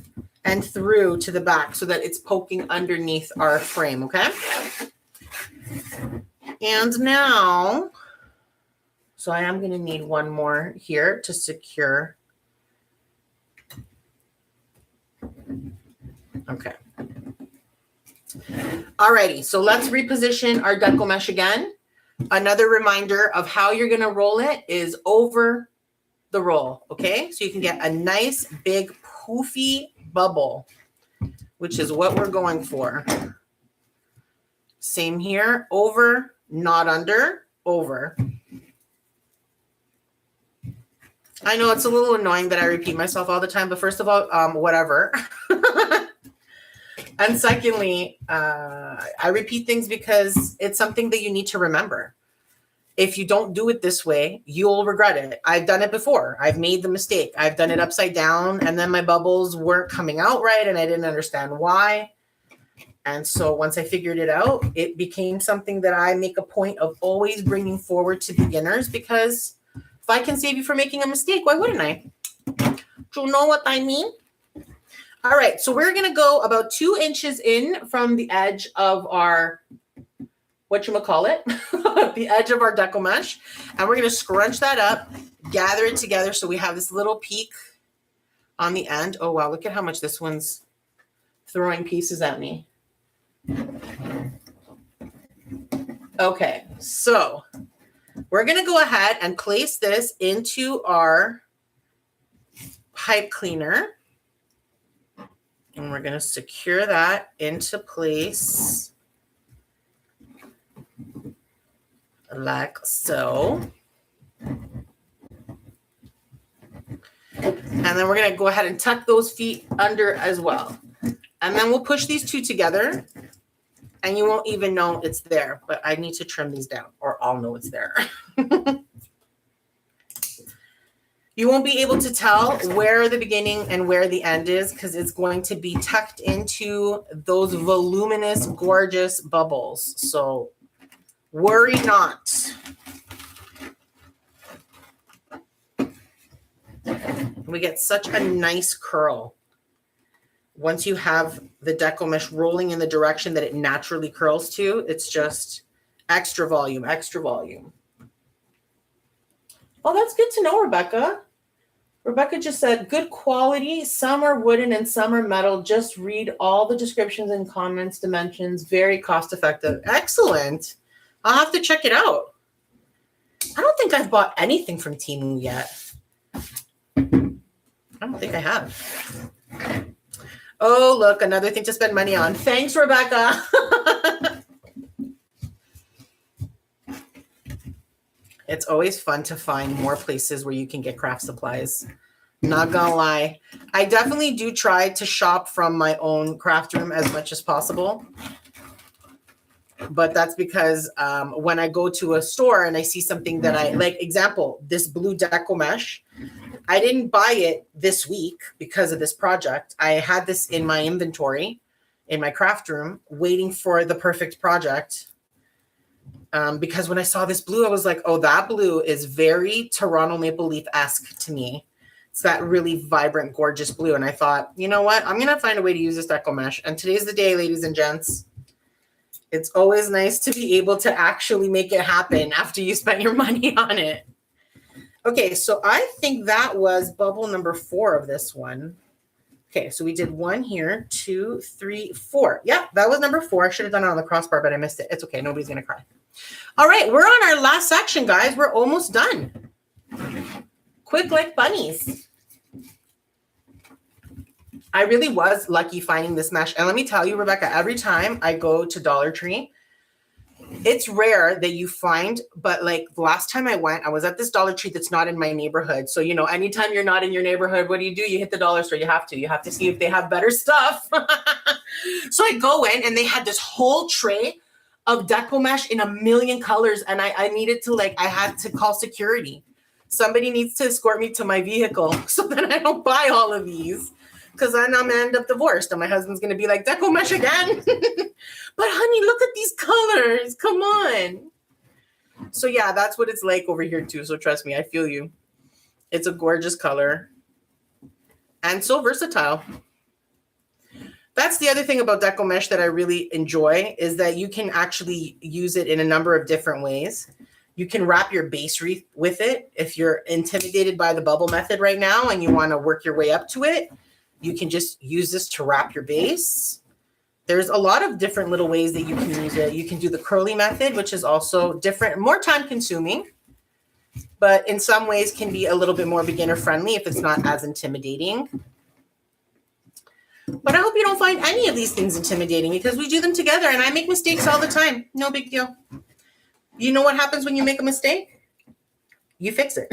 and through to the back so that it's poking underneath our frame, okay? And now, so I am going to need one more here to secure. Okay. Alrighty, so let's reposition our Deco mesh again. Another reminder of how you're going to roll it is over the roll, okay? So you can get a nice big poofy bubble. which is what we're going for. Same here, over, not under, over. I know it's a little annoying that I repeat myself all the time, but first of all, whatever. And secondly, I repeat things because it's something that you need to remember. If you don't do it this way, you'll regret it. I've done it before. I've made the mistake. I've done it upside down, and then my bubbles weren't coming out right, and I didn't understand why. And so once I figured it out, it became something that I make a point of always bringing forward to beginners, because if I can save you from making a mistake, why wouldn't I? Do you know what I mean? All right, so we're going to go about 2 inches in from the edge of our, whatchamacallit, the edge of our deco mesh. And we're going to scrunch that up, gather it together so we have this little peak on the end. Oh, wow, look at how much this one's throwing pieces at me. Okay, so we're going to go ahead and place this into our pipe cleaner. And we're going to secure that into place like so. And then we're going to go ahead and tuck those feet under as well. And then we'll push these 2 together and you won't even know it's there, but I need to trim these down or I'll know it's there. You won't be able to tell where the beginning and where the end is because it's going to be tucked into those voluminous, gorgeous bubbles. So worry not. We get such a nice curl. Once you have the deco mesh rolling in the direction that it naturally curls to, it's just extra volume, extra volume. Oh, that's good to know, Rebecca. Rebecca just said, good quality. Some are wooden and some are metal. Just read all the descriptions and comments, dimensions. Very cost effective. Excellent. I'll have to check it out. I don't think I've bought anything from Temu yet. I don't think I have. Oh, look, another thing to spend money on. Thanks, Rebecca. It's always fun to find more places where you can get craft supplies. Not gonna lie. I definitely do try to shop from my own craft room as much as possible. But that's because when I go to a store and I see something that I like, example, this blue deco mesh, I didn't buy it this week because of this project. I had this in my inventory in my craft room waiting for the perfect project. Because when I saw this blue, I was like, oh, that blue is very Toronto Maple Leaf-esque to me. It's that really vibrant, gorgeous blue. And I thought, you know what? I'm going to find a way to use this deco mesh. And today's the day, ladies and gents. It's always nice to be able to actually make it happen after you spent your money on it. Okay, so I think that was bubble number 4 of this one. Okay, so we did 1 here, 2, 3, 4. Yeah, that was number 4. I should have done it on the crossbar, but I missed it. It's okay. Nobody's going to cry. All right, we're on our last section, guys. We're almost done. Quick like bunnies. I really was lucky finding this mesh. And let me tell you, Rebecca, every time I go to Dollar Tree, it's rare that you find, but like the last time I went, I was at this Dollar Tree that's not in my neighborhood. So, you know, anytime you're not in your neighborhood, what do? You hit the dollar store. You have to see if they have better stuff. So I go in and they had this whole tray of deco mesh in a million colors. And I needed to I had to call security. Somebody needs to escort me to my vehicle so that I don't buy all of these. Because then I'm going to end up divorced. And my husband's going to be like, deco mesh again? But honey, look at these colors. Come on. So yeah, that's what it's like over here too. So trust me, I feel you. It's a gorgeous color. And so versatile. That's the other thing about deco mesh that I really enjoy is that you can actually use it in a number of different ways. You can wrap your base wreath with it. If you're intimidated by the bubble method right now and you want to work your way up to it, you can just use this to wrap your base. There's a lot of different little ways that you can use it. You can do the curly method, which is also different, more time consuming, but in some ways can be a little bit more beginner friendly if it's not as intimidating. But I hope you don't find any of these things intimidating because we do them together and I make mistakes all the time. No big deal. You know what happens when you make a mistake? You fix it.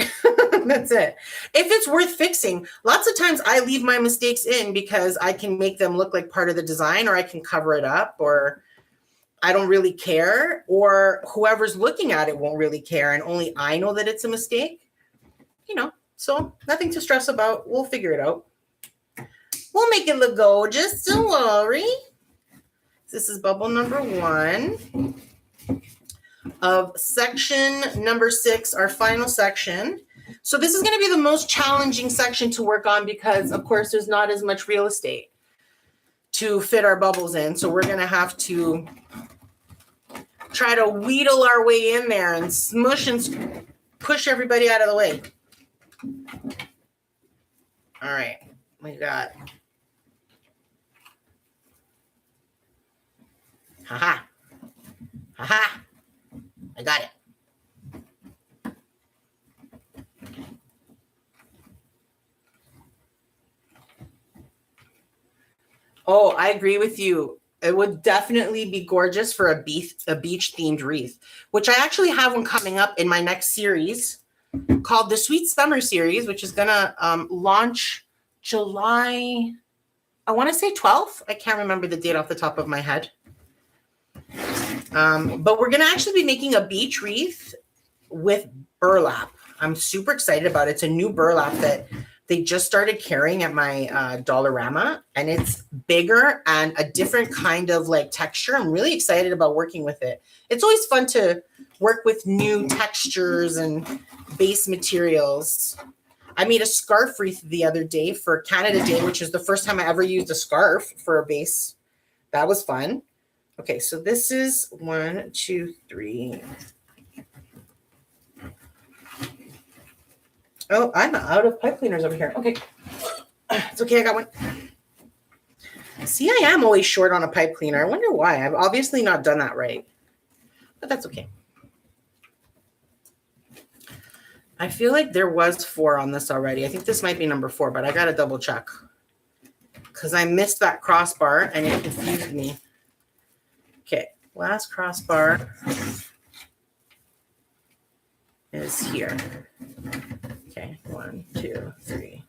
That's it. If it's worth fixing, lots of times I leave my mistakes in because I can make them look like part of the design, or I can cover it up, or I don't really care, or whoever's looking at it won't really care, and only I know that it's a mistake. You know, so nothing to stress about. We'll figure it out. We'll make it look gorgeous. Don't worry. This is bubble number 1 of section number 6, our final section. So this is going to be the most challenging section to work on because, of course, there's not as much real estate to fit our bubbles in. So we're going to have to try to wheedle our way in there and smush and push everybody out of the way. All right, we got. Haha. Haha. I got it. Oh, I agree with you. It would definitely be gorgeous for a beach themed wreath, which I actually have one coming up in my next series called the Sweet Summer series, which is going to launch July, I want to say 12th. I can't remember the date off the top of my head. But we're going to actually be making a beach wreath with burlap. I'm super excited about it. It's a new burlap that they just started carrying at my Dollarama, and it's bigger and a different kind of like texture. I'm really excited about working with it. It's always fun to work with new textures and base materials. I made a scarf wreath the other day for Canada Day, which is the first time I ever used a scarf for a base. That was fun. Okay, so this is 1, 2, 3. Oh, I'm out of pipe cleaners over here. Okay. It's okay, I got one. See, I am always short on a pipe cleaner. I wonder why. I've obviously not done that right. But that's okay. I feel like there was 4 on this already. I think this might be number 4, but I got to double check. Because I missed that crossbar and it confused me. Okay, last crossbar is here. Okay, 1, 2, 3,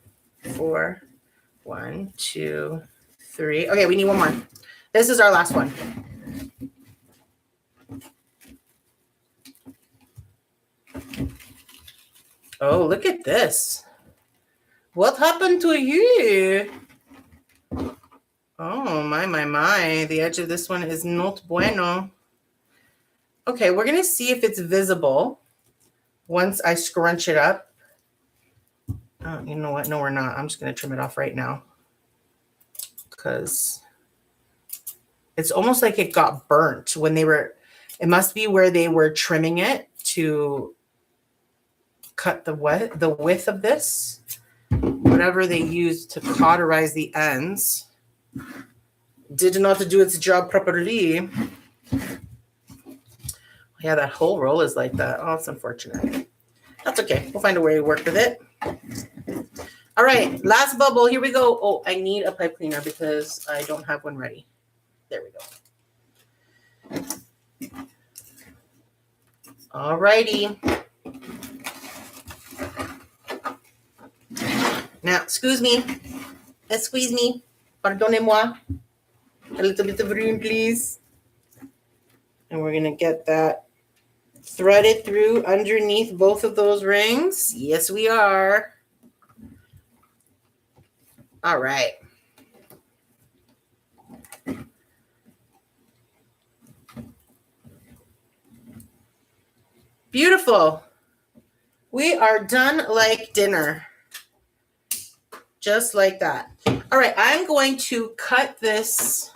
4. 1, 2, 3. Okay, we need one more. This is our last one. Oh, look at this. What happened to you? Oh, my. The edge of this one is not bueno. Okay, we're going to see if it's visible once I scrunch it up. Oh, you know what? No, we're not. I'm just going to trim it off right now because it's almost like it got burnt when they were, it must be where they were trimming it to cut the width of this. Whatever they used to cauterize the ends did not do its job properly. Yeah, that whole roll is like that. Oh, it's unfortunate. That's okay. We'll find a way to work with it. All right, last bubble. Here we go. Oh, I need a pipe cleaner because I don't have one ready. There we go. All righty. Now, excuse me. Excuse me. Pardonnez-moi. A little bit of room, please. And we're going to get that threaded through underneath both of those rings. Yes, we are. All right. Beautiful. We are done like dinner. Just like that. All right, I'm going to cut this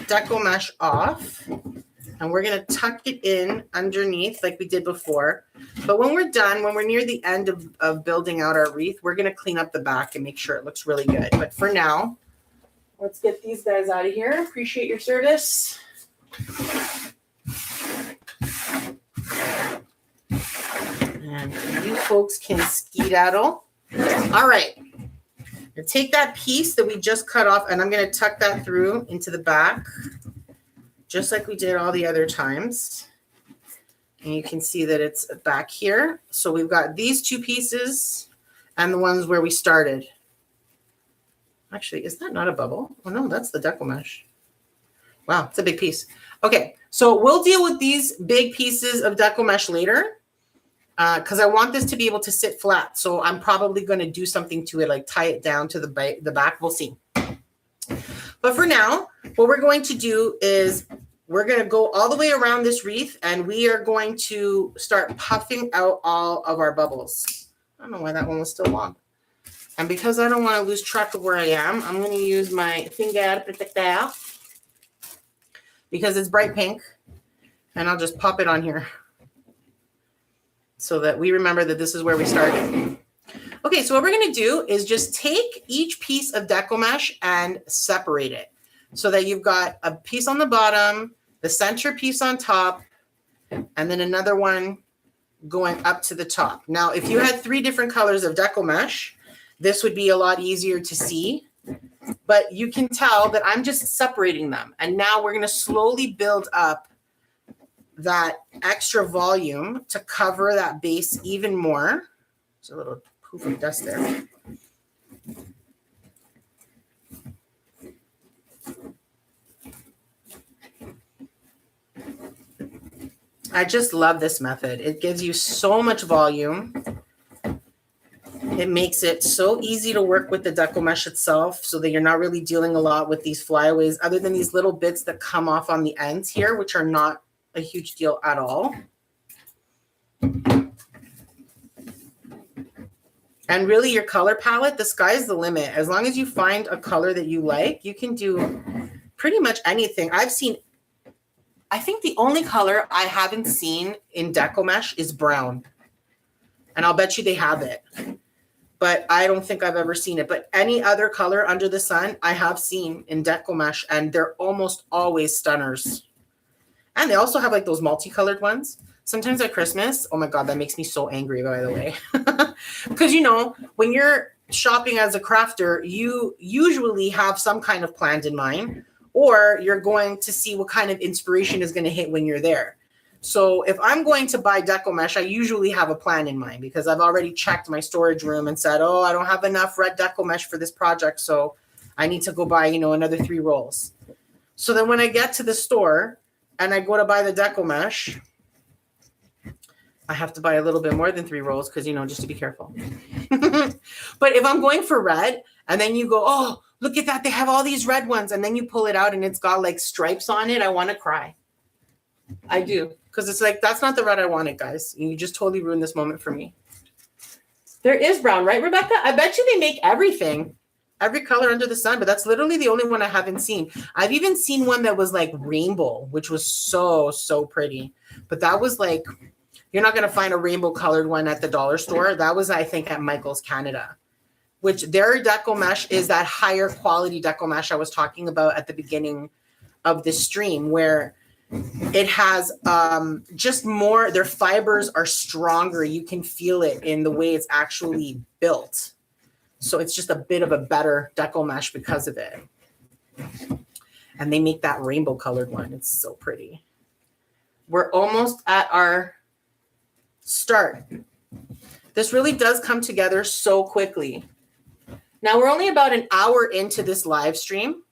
Deco mesh off, and we're going to tuck it in underneath like we did before. But when we're done, when we're near the end of building out our wreath, we're going to clean up the back and make sure it looks really good. But for now, let's get these guys out of here. Appreciate your service. And you folks can skedaddle. All right. Take that piece that we just cut off, and I'm going to tuck that through into the back, just like we did all the other times. And you can see that it's back here. So we've got these two pieces and the ones where we started. Actually, is that not a bubble? Oh no, that's the Deco mesh. Wow, it's a big piece. Okay, so we'll deal with these big pieces of Deco mesh later. Because I want this to be able to sit flat. So I'm probably going to do something to it, like tie it down to the back. We'll see. But for now, what we're going to do is we're going to go all the way around this wreath, and we are going to start puffing out all of our bubbles. I don't know why that one was still long. And because I don't want to lose track of where I am, I'm going to use my finger protector because it's bright pink. And I'll just pop it on here, so that we remember that this is where we started. Okay, so what we're going to do is just take each piece of Deco mesh and separate it so that you've got a piece on the bottom, the center piece on top, and then another one going up to the top. Now, if you had 3 different colors of Deco mesh, this would be a lot easier to see, but you can tell that I'm just separating them. And now we're going to slowly build up that extra volume to cover that base even more. There's a little poof of dust there. I just love this method. It gives you so much volume. It makes it so easy to work with the Deco mesh itself so that you're not really dealing a lot with these flyaways other than these little bits that come off on the ends here, which are not a huge deal at all. And really your color palette, the sky's the limit. As long as you find a color that you like, you can do pretty much anything. I think the only color I haven't seen in Deco mesh is brown. And I'll bet you they have it. But I don't think I've ever seen it. But any other color under the sun, I have seen in Deco mesh, and they're almost always stunners. And they also have like those multicolored ones. Sometimes at Christmas, oh my God, that makes me so angry, by the way. Because, you know, when you're shopping as a crafter, you usually have some kind of plan in mind, or you're going to see what kind of inspiration is going to hit when you're there. So if I'm going to buy Deco mesh, I usually have a plan in mind because I've already checked my storage room and said, oh, I don't have enough red Deco mesh for this project, so I need to go buy, you know, another 3 rolls. So then when I get to the store, and I go to buy the Deco mesh, I have to buy a little bit more than 3 rolls because, you know, just to be careful. But if I'm going for red and then you go, oh, look at that, they have all these red ones, and then you pull it out and it's got like stripes on it, I want to cry. I do, because it's like, that's not the red I wanted, guys. You just totally ruined this moment for me. There is brown, right, Rebecca? I bet you they make everything. Every color under the sun, but that's literally the only one I haven't seen. I've even seen one that was like rainbow, which was so, so pretty. But that was like, you're not going to find a rainbow colored one at the dollar store. That was, I think, at Michael's Canada, which their Deco mesh is that higher quality Deco mesh I was talking about at the beginning of this stream, where it has just more, their fibers are stronger. You can feel it in the way it's actually built. So it's just a bit of a better Deco mesh because of it. And they make that rainbow colored one. It's so pretty. We're almost at our start. This really does come together so quickly. Now we're only about an hour into this live stream,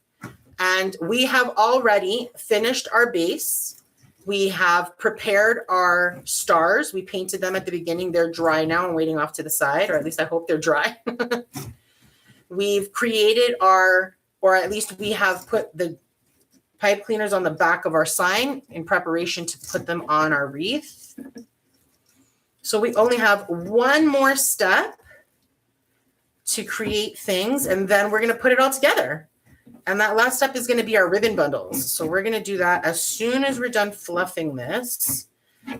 and we have already finished our base. We have prepared our stars. We painted them at the beginning. They're dry now and waiting off to the side, or at least I hope they're dry. We've created our, or at least we have put the pipe cleaners on the back of our sign in preparation to put them on our wreath. So we only have one more step to create things, and then we're going to put it all together. And that last step is going to be our ribbon bundles. So we're going to do that as soon as we're done fluffing this.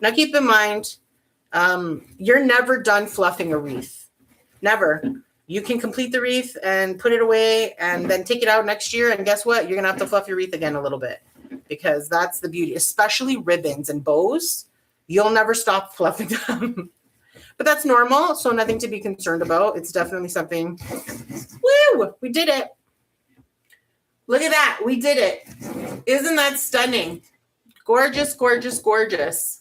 Now keep in mind, you're never done fluffing a wreath. Never. You can complete the wreath and put it away and then take it out next year. And guess what? You're going to have to fluff your wreath again a little bit, because that's the beauty, especially ribbons and bows. You'll never stop fluffing them. But that's normal, so nothing to be concerned about. It's definitely something. Woo! We did it. Look at that. We did it. Isn't that stunning? Gorgeous, gorgeous, gorgeous.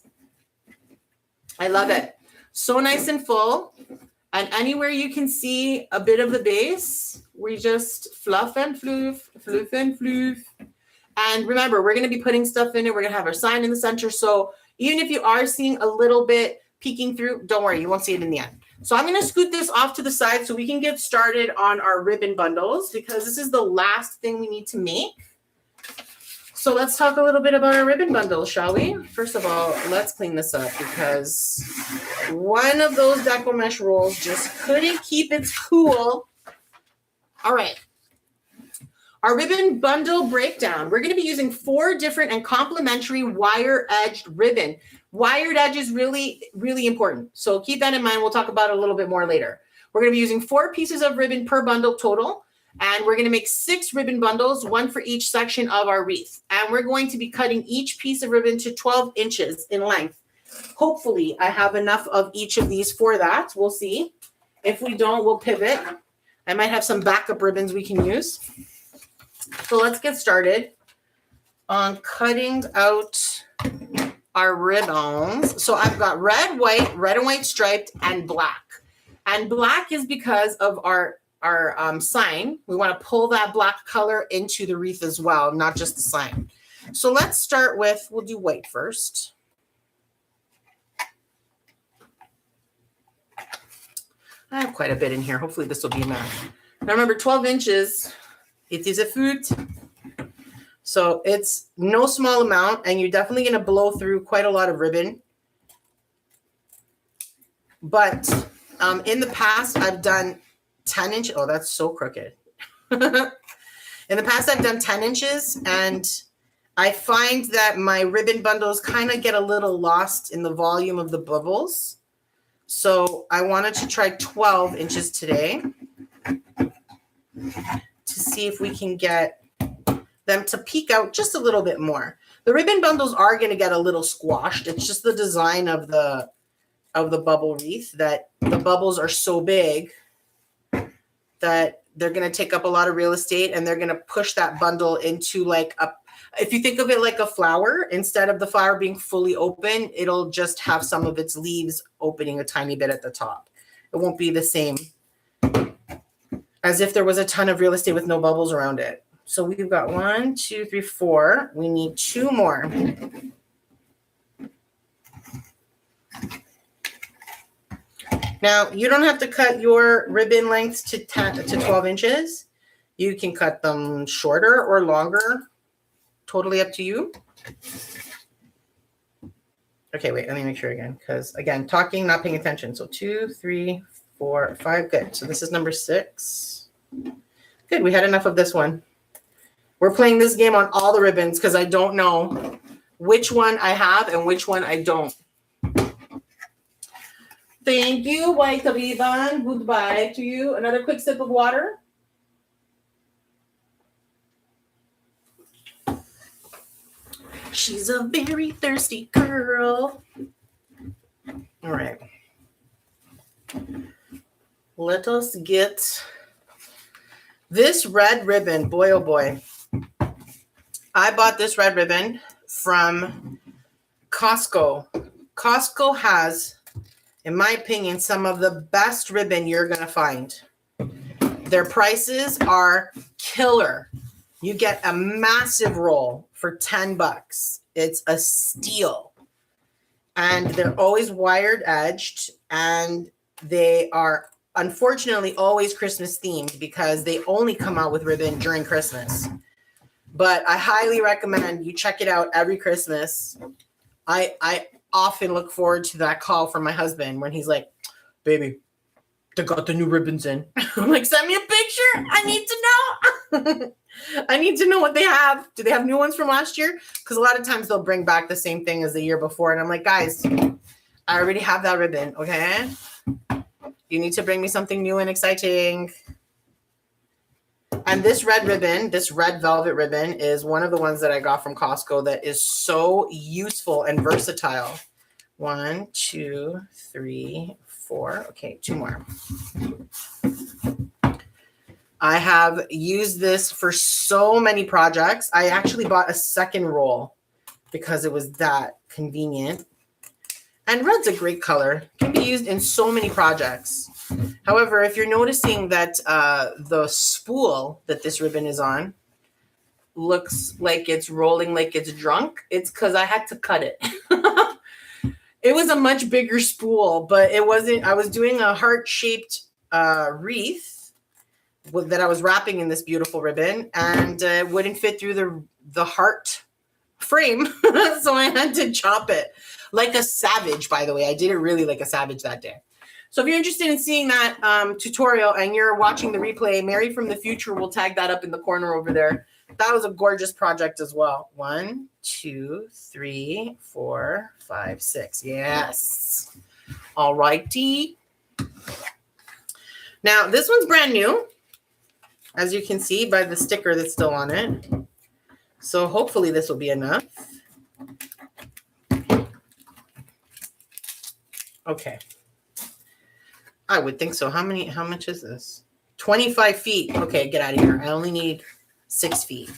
I love it. So nice and full. And anywhere you can see a bit of the base, we just fluff and floof, floof and floof. And remember, we're going to be putting stuff in it. We're going to have our sign in the center. So even if you are seeing a little bit peeking through, don't worry, you won't see it in the end. So I'm going to scoot this off to the side so we can get started on our ribbon bundles, because this is the last thing we need to make. So let's talk a little bit about our ribbon bundles, shall we? First of all, let's clean this up because one of those Deco mesh rolls just couldn't keep its cool. All right. Our ribbon bundle breakdown. We're going to be using 4 different and complementary wire-edged ribbon. Wired edge is really, really important. So keep that in mind. We'll talk about it a little bit more later. We're going to be using 4 pieces of ribbon per bundle total. And we're going to make 6 ribbon bundles, 1 for each section of our wreath. And we're going to be cutting each piece of ribbon to 12 inches in length. Hopefully, I have enough of each of these for that. We'll see. If we don't, we'll pivot. I might have some backup ribbons we can use. So let's get started on cutting out our ribbons. So I've got red and white striped, and black. And black is because of our sign. We want to pull that black color into the wreath as well, not just the sign. So let's start with, we'll do white first. I have quite a bit in here. Hopefully this will be enough. Now remember, 12 inches, it is a foot. So it's no small amount, and you're definitely going to blow through quite a lot of ribbon. But in the past, I've done 10 inches. Oh, that's so crooked. In the past, I've done 10 inches, and I find that my ribbon bundles kind of get a little lost in the volume of the bubbles. So I wanted to try 12 inches today to see if we can get them to peek out just a little bit more. The ribbon bundles are going to get a little squashed. It's just the design of the bubble wreath that the bubbles are so big that they're going to take up a lot of real estate, and they're going to push that bundle into like a, if you think of it like a flower, instead of the flower being fully open, it'll just have some of its leaves opening a tiny bit at the top. It won't be the same as if there was a ton of real estate with no bubbles around it. So we've got 1, 2, 3, 4. We need 2 more. Now, you don't have to cut your ribbon lengths to 12 inches. You can cut them shorter or longer. Totally up to you. Okay, wait, let me make sure again. Because, again, talking, not paying attention. So 2, 3, 4, 5. Good. So this is number 6. Good. We had enough of this one. We're playing this game on all the ribbons because I don't know which one I have and which one I don't. Thank you, White Tabiban. Goodbye to you. Another quick sip of water. She's a very thirsty girl. All right. Let us get this red ribbon. Boy, oh boy. I bought this red ribbon from Costco. Costco has, in my opinion, some of the best ribbon you're going to find. Their prices are killer. You get a massive roll for $10. It's a steal. And they're always wired edged, and they are unfortunately always Christmas themed because they only come out with ribbon during Christmas. But I highly recommend you check it out every Christmas. I often look forward to that call from my husband when he's like, baby, they got the new ribbons in. I'm like, send me a picture. I need to know. I need to know what they have. Do they have new ones from last year? Because a lot of times they'll bring back the same thing as the year before. And I'm like, guys, I already have that ribbon, okay? You need to bring me something new and exciting. And this red ribbon, this red velvet ribbon, is one of the ones that I got from Costco that is so useful and versatile. 1, 2, 3, 4. Okay, 2 more. I have used this for so many projects. I actually bought a second roll because it was that convenient. And red's a great color. It can be used in so many projects. However, if you're noticing that the spool that this ribbon is on looks like it's rolling like it's drunk, it's because I had to cut it. It was a much bigger spool, but it wasn't. I was doing a heart-shaped wreath that I was wrapping in this beautiful ribbon, and it wouldn't fit through the heart frame. So I had to chop it like a savage, by the way. I did it really like a savage that day. So if you're interested in seeing that tutorial and you're watching the replay, Mary from the future will tag that up in the corner over there. That was a gorgeous project as well. 1, 2, 3, 4, 5, 6. Yes. All righty. Now, this one's brand new, as you can see by the sticker that's still on it. So hopefully this will be enough. Okay. I would think so. How much is this? 25 feet. Okay, get out of here. I only need 6 feet.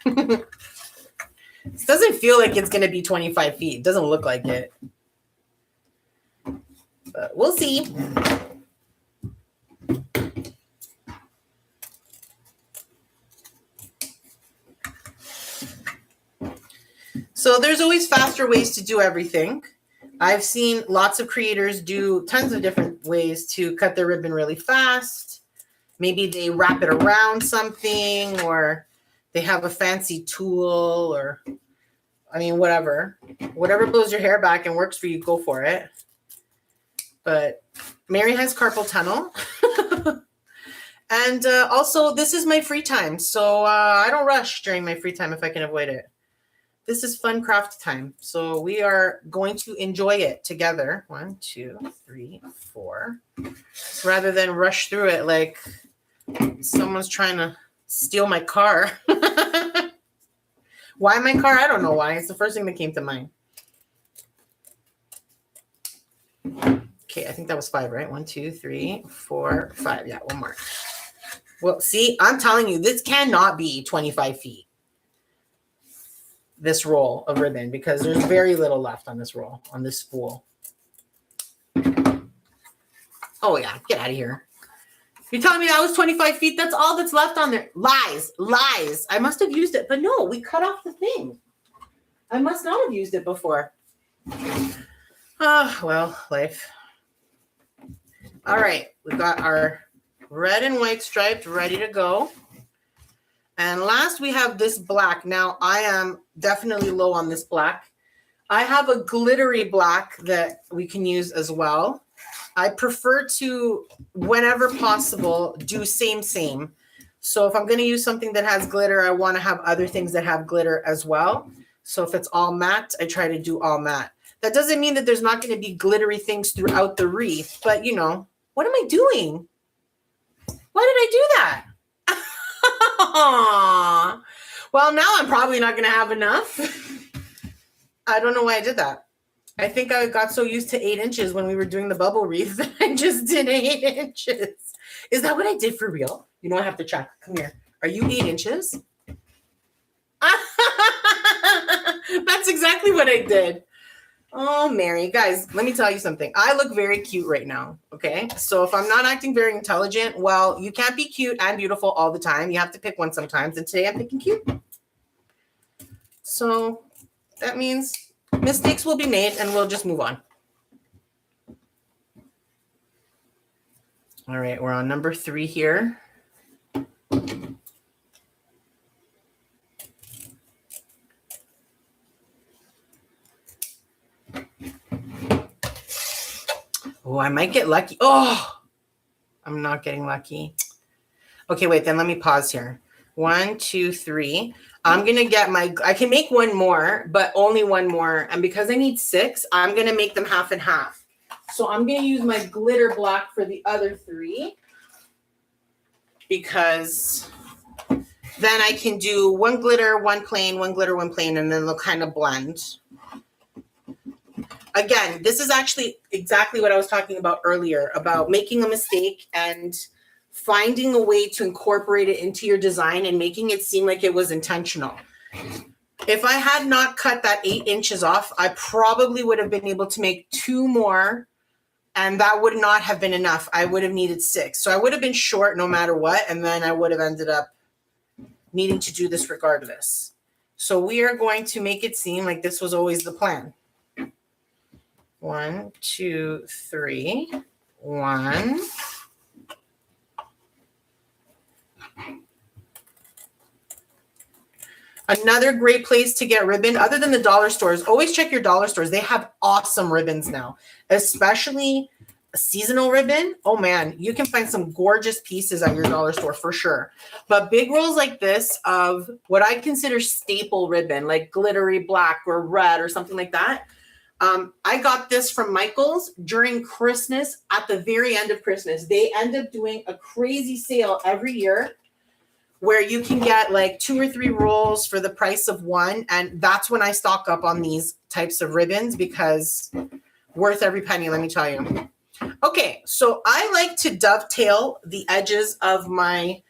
This doesn't feel like it's going to be 25 feet. It doesn't look like it. But we'll see. So there's always faster ways to do everything. I've seen lots of creators do tons of different ways to cut their ribbon really fast. Maybe they wrap it around something, or they have a fancy tool, or I mean, whatever blows your hair back and works for you, go for it. But Mary has carpal tunnel. And also, this is my free time. So I don't rush during my free time if I can avoid it. This is fun craft time. So we are going to enjoy it together. 1, 2, 3, 4. Rather than rush through it like someone's trying to steal my car. Why my car? I don't know why. It's the first thing that came to mind. Okay, I think that was 5, right? 1, 2, 3, 4, 5. Yeah, one more. Well, see, I'm telling you, this cannot be 25 feet. This roll of ribbon, because there's very little left on this roll, on this spool. Oh yeah, get out of here. You're telling me that was 25 feet? That's all that's left on there. Lies, lies. I must have used it, but no, we cut off the thing. I must not have used it before. Ah, well, life. All right, we got our red and white striped ready to go. And last we have this black. Now I am definitely low on this black. I have a glittery black that we can use as well. I prefer to, whenever possible, do same. So if I'm going to use something that has glitter, I want to have other things that have glitter as well. So if it's all matte, I try to do all matte. That doesn't mean that there's not going to be glittery things throughout the wreath, but you know, what am I doing? Why did I do that? Well, now I'm probably not going to have enough. I don't know why I did that. I think I got so used to 8 inches when we were doing the bubble wreath that I just did 8 inches. Is that what I did for real? You know, I have to check. Come here. Are you 8 inches? That's exactly what I did. Oh, Mary, guys, let me tell you something. I look very cute right now, okay? So if I'm not acting very intelligent, well, you can't be cute and beautiful all the time. You have to pick one sometimes, and today I'm picking cute. So that means mistakes will be made, and we'll just move on. All right, we're on number 3 here. Oh, I might get lucky. Oh, I'm not getting lucky. Okay, wait, then let me pause here. 1, 2, 3. I'm going to get I can make one more, but only one more. And because I need 6, I'm going to make them half and half. So I'm going to use my glitter black for the other 3. Because then I can do one glitter, one plain, one glitter, one plain, and then they'll kind of blend. Again, this is actually exactly what I was talking about earlier, about making a mistake and finding a way to incorporate it into your design and making it seem like it was intentional. If I had not cut that 8 inches off, I probably would have been able to make 2 more, and that would not have been enough. I would have needed 6. So I would have been short no matter what, and then I would have ended up needing to do this regardless. So we are going to make it seem like this was always the plan. 1, 2, 3, 1. Another great place to get ribbon, other than the dollar stores, always check your dollar stores. They have awesome ribbons now, especially seasonal ribbon. Oh man, you can find some gorgeous pieces at your dollar store for sure. But big rolls like this of what I consider staple ribbon, like glittery black or red or something like that. I got this from Michael's during Christmas, at the very end of Christmas. They end up doing a crazy sale every year where you can get like 2 or 3 rolls for the price of 1. And that's when I stock up on these types of ribbons, because worth every penny, let me tell you. Okay, so I like to dovetail the edges of my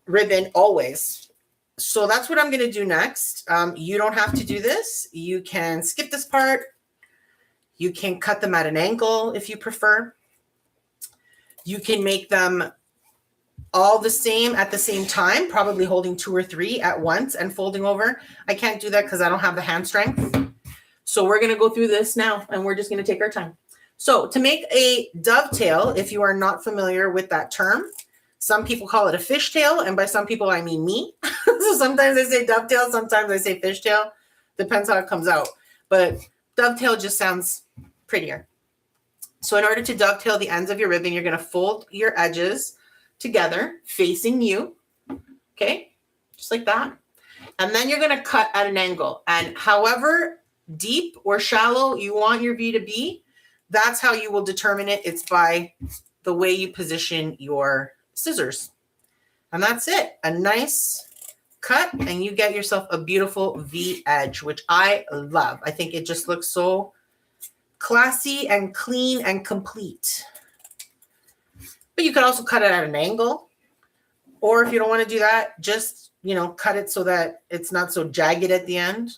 ribbon always. So that's what I'm going to do next. You don't have to do this. You can skip this part. You can cut them at an angle if you prefer. You can make them all the same at the same time, probably holding 2 or 3 at once and folding over. I can't do that because I don't have the hand strength. So we're going to go through this now, and we're just going to take our time. So to make a dovetail, if you are not familiar with that term, some people call it a fishtail, and by some people I mean me. So sometimes I say dovetail, sometimes I say fishtail. Depends how it comes out. But dovetail just sounds prettier. So in order to dovetail the ends of your ribbon, you're going to fold your edges together facing you, okay, just like that. And then you're going to cut at an angle, and however deep or shallow you want your V to be, that's how you will determine it. It's by the way you position your scissors. And that's it. A nice cut, and you get yourself a beautiful V edge, which I love. I think it just looks so classy and clean and complete. But you could also cut it at an angle, or if you don't want to do that, just, you know, cut it so that it's not so jagged at the end.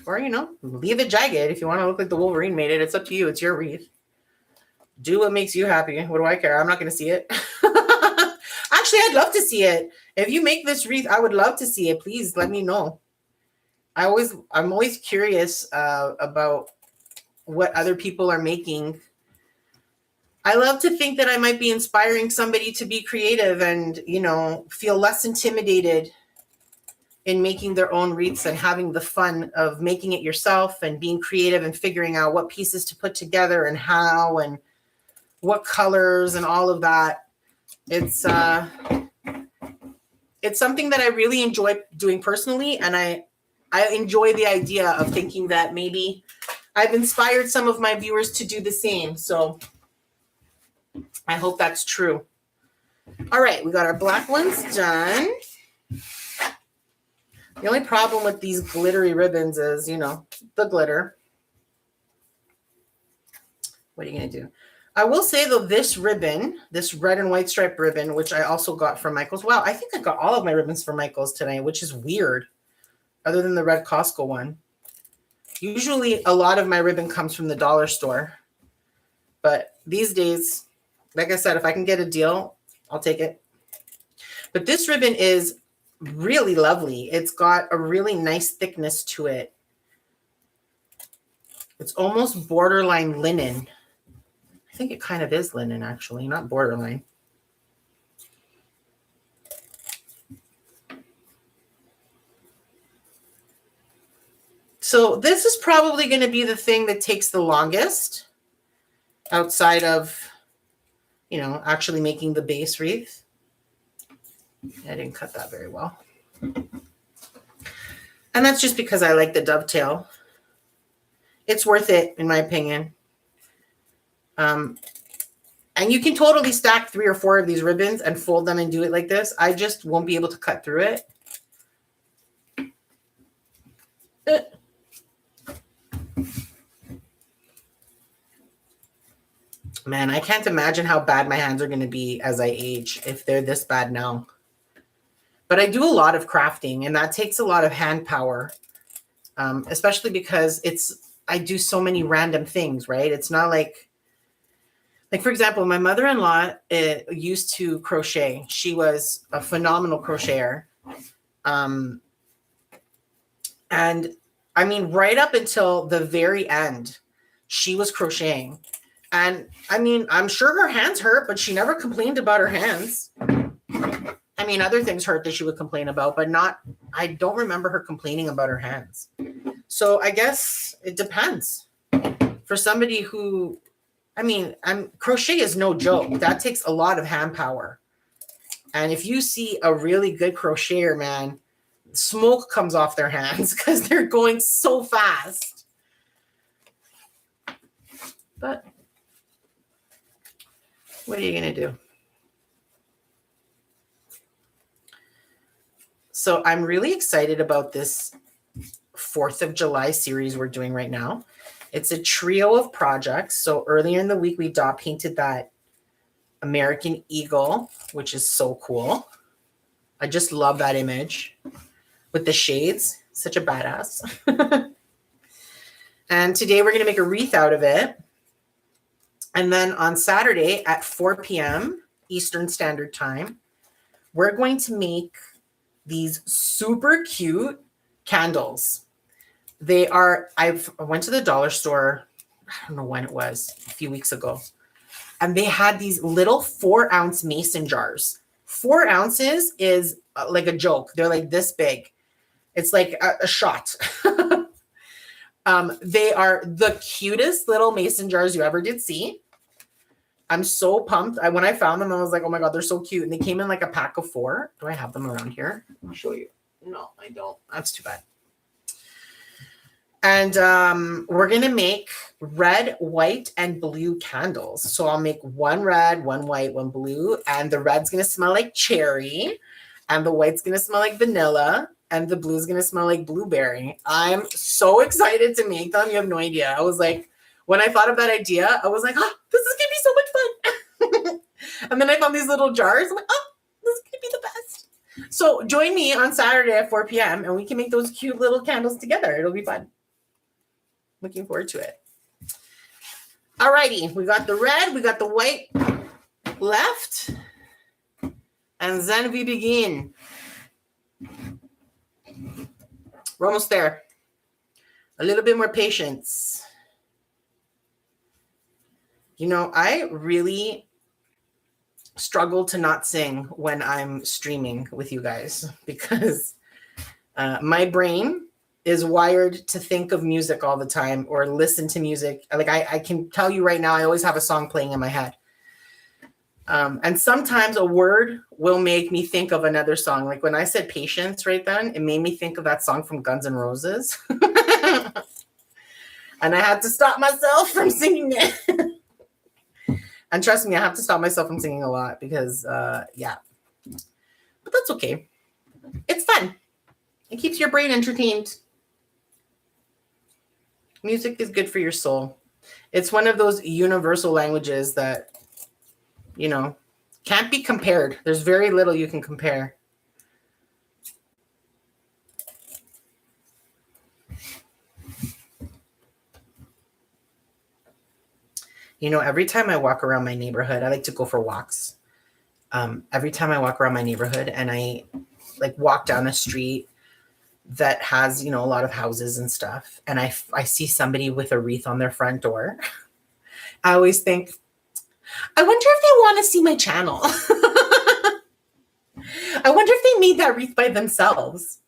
Or, you know, leave it jagged if you want to look like the Wolverine made it. It's up to you. It's your wreath. Do what makes you happy. What do I care? I'm not going to see it. Actually, I'd love to see it. If you make this wreath, I would love to see it. Please let me know. I'm always curious about what other people are making. I love to think that I might be inspiring somebody to be creative and, you know, feel less intimidated in making their own wreaths and having the fun of making it yourself and being creative and figuring out what pieces to put together and how and what colors and all of that. It's something that I really enjoy doing personally, and I enjoy the idea of thinking that maybe I've inspired some of my viewers to do the same. So I hope that's true. All right, we got our black ones done. The only problem with these glittery ribbons is, you know, the glitter. What are you going to do? I will say, though, this ribbon, this red and white striped ribbon, which I also got from Michael's. Wow, I think I got all of my ribbons from Michael's today, which is weird, other than the red Costco one. Usually, a lot of my ribbon comes from the dollar store. But these days, like I said, if I can get a deal, I'll take it. But this ribbon is really lovely. It's got a really nice thickness to it. It's almost borderline linen. I think it kind of is linen, actually, not borderline. So this is probably going to be the thing that takes the longest outside of, you know, actually making the base wreath. I didn't cut that very well. And that's just because I like the dovetail. It's worth it, in my opinion. And you can totally stack 3 or 4 of these ribbons and fold them and do it like this. I just won't be able to cut through it. Man, I can't imagine how bad my hands are going to be as I age if they're this bad now. But I do a lot of crafting, and that takes a lot of hand power, especially because I do so many random things, right? It's not like for example, my mother-in-law used to crochet. She was a phenomenal crocheter. And I mean, right up until the very end, she was crocheting. And I mean, I'm sure her hands hurt, but she never complained about her hands. I mean, other things hurt that she would complain about, but I don't remember her complaining about her hands. So I guess it depends. For somebody who, I mean, crochet is no joke. That takes a lot of hand power. And if you see a really good crocheter, man, smoke comes off their hands because they're going so fast. But what are you going to do? So I'm really excited about this 4th of July series we're doing right now. It's a trio of projects. So earlier in the week, we dot painted that American Eagle, which is so cool. I just love that image with the shades. Such a badass. And today we're going to make a wreath out of it. And then on Saturday at 4 p.m. Eastern Standard Time, we're going to make these super cute candles. They are, I went to the dollar store, I don't know when it was, a few weeks ago, and they had these little 4-ounce mason jars. 4 ounces is like a joke. They're like this big. It's like a shot. They are the cutest little mason jars you ever did see. I'm so pumped. When I found them, I was like, oh my God, they're so cute. And they came in like a pack of 4. Do I have them around here? I'll show you. No, I don't. That's too bad. And we're going to make red, white, and blue candles. So I'll make 1 red, 1 white, 1 blue. And the red's going to smell like cherry. And the white's going to smell like vanilla. And the blue's going to smell like blueberry. I'm so excited to make them. You have no idea. I was like, when I thought of that idea, I was like, oh, this is going to be so much fun. And then I found these little jars. I'm like, oh, this is going to be the best. So join me on Saturday at 4 p.m. and we can make those cute little candles together. It'll be fun. Looking forward to it. All righty. We got the red. We got the white left. And then we begin. We're almost there. A little bit more patience. You know, I really struggle to not sing when I'm streaming with you guys because my brain is wired to think of music all the time or listen to music. Like I can tell you right now, I always have a song playing in my head. And sometimes a word will make me think of another song. Like when I said patience right then, it made me think of that song from Guns N' Roses. And I had to stop myself from singing it. And trust me, I have to stop myself from singing a lot because, yeah. But that's okay. It's fun. It keeps your brain entertained. Music is good for your soul. It's one of those universal languages that, you know, can't be compared. There's very little you can compare. You know, every time I walk around my neighborhood, I like to go for walks. Every time I walk around my neighborhood and I like walk down a street that has, you know, a lot of houses and stuff, and I see somebody with a wreath on their front door, I always think, I wonder if they want to see my channel. I wonder if they made that wreath by themselves.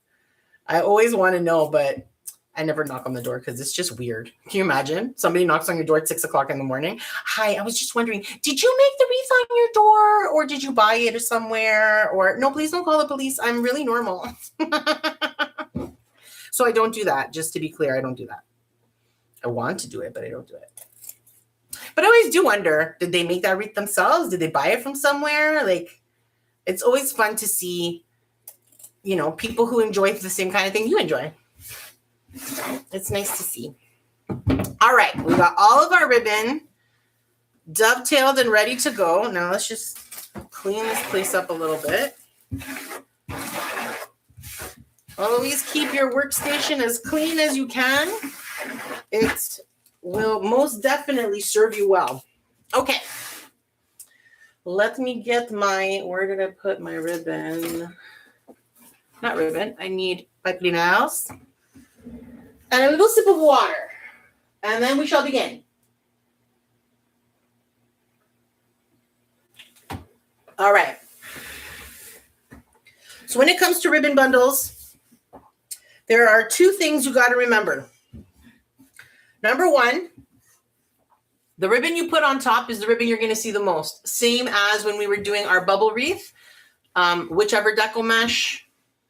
I always want to know, but I never knock on the door because it's just weird. Can you imagine? Somebody knocks on your door at 6 o'clock in the morning. Hi, I was just wondering, did you make the wreath on your door or did you buy it somewhere? Or no, please don't call the police. I'm really normal. So I don't do that. Just to be clear, I don't do that. I want to do it, but I don't do it. But I always do wonder, did they make that wreath themselves? Did they buy it from somewhere? Like, it's always fun to see, you know, people who enjoy the same kind of thing you enjoy. It's nice to see. All right, we got all of our ribbon dovetailed and ready to go. Now let's just clean this place up a little bit. Always keep your workstation as clean as you can. It will most definitely serve you well. Okay. Let me get my, where did I put my ribbon? Not ribbon. I need papinas and a little sip of water. And then we shall begin. All right. So when it comes to ribbon bundles, there are two things you got to remember. Number one, the ribbon you put on top is the ribbon you're going to see the most. Same as when we were doing our bubble wreath. Whichever deco mesh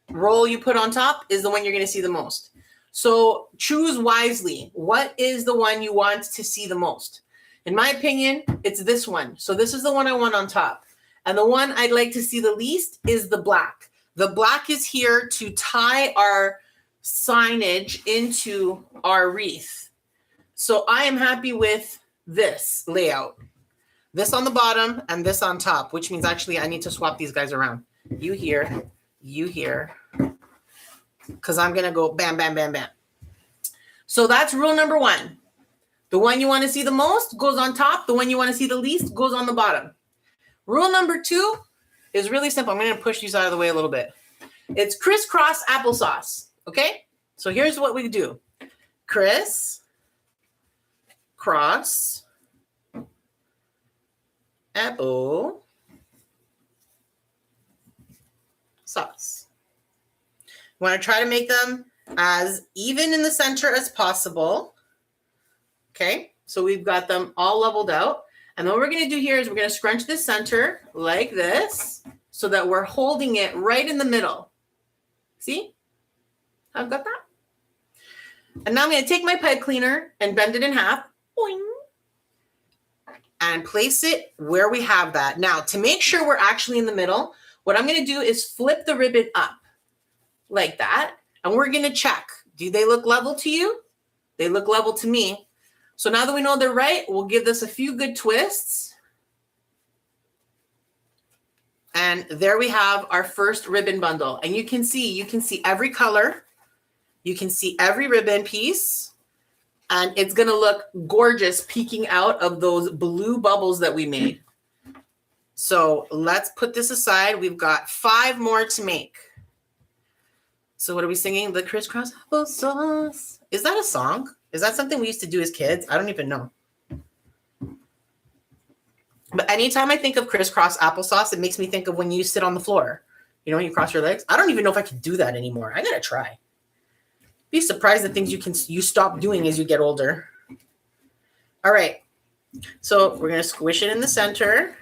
roll you put on top is the one you're going to see the most. So choose wisely. What is the one you want to see the most? In my opinion, it's this one. So this is the one I want on top. And the one I'd like to see the least is the black. The black is here to tie our signage into our wreath. So I am happy with this layout. This on the bottom and this on top, which means actually I need to swap these guys around. You here, because I'm going to go bam, bam, bam, bam. So that's rule number one. The one you want to see the most goes on top. The one you want to see the least goes on the bottom. Rule number two is really simple. I'm going to push these out of the way a little bit. It's crisscross applesauce. Okay? So here's what we do. Criss, cross, apple, sauce. You want to try to make them as even in the center as possible. Okay? So we've got them all leveled out. And then what we're going to do here is we're going to scrunch the center like this so that we're holding it right in the middle. See? I've got that. And now I'm going to take my pipe cleaner and bend it in half. Boing. And place it where we have that. Now, to make sure we're actually in the middle, what I'm going to do is flip the ribbon up like that. And we're going to check. Do they look level to you? They look level to me. So now that we know they're right, we'll give this a few good twists. And there we have our first ribbon bundle. And you can see every color. You can see every ribbon piece. And it's going to look gorgeous peeking out of those blue bubbles that we made. So let's put this aside. We've got 5 more to make. So what are we singing? The crisscross applesauce. Is that a song? Is that something we used to do as kids? I don't even know. But anytime I think of crisscross applesauce, it makes me think of when you sit on the floor. You know, when you cross your legs. I don't even know if I can do that anymore. I got to try. Be surprised at things you stop doing as you get older. All right. So we're going to squish it in the center.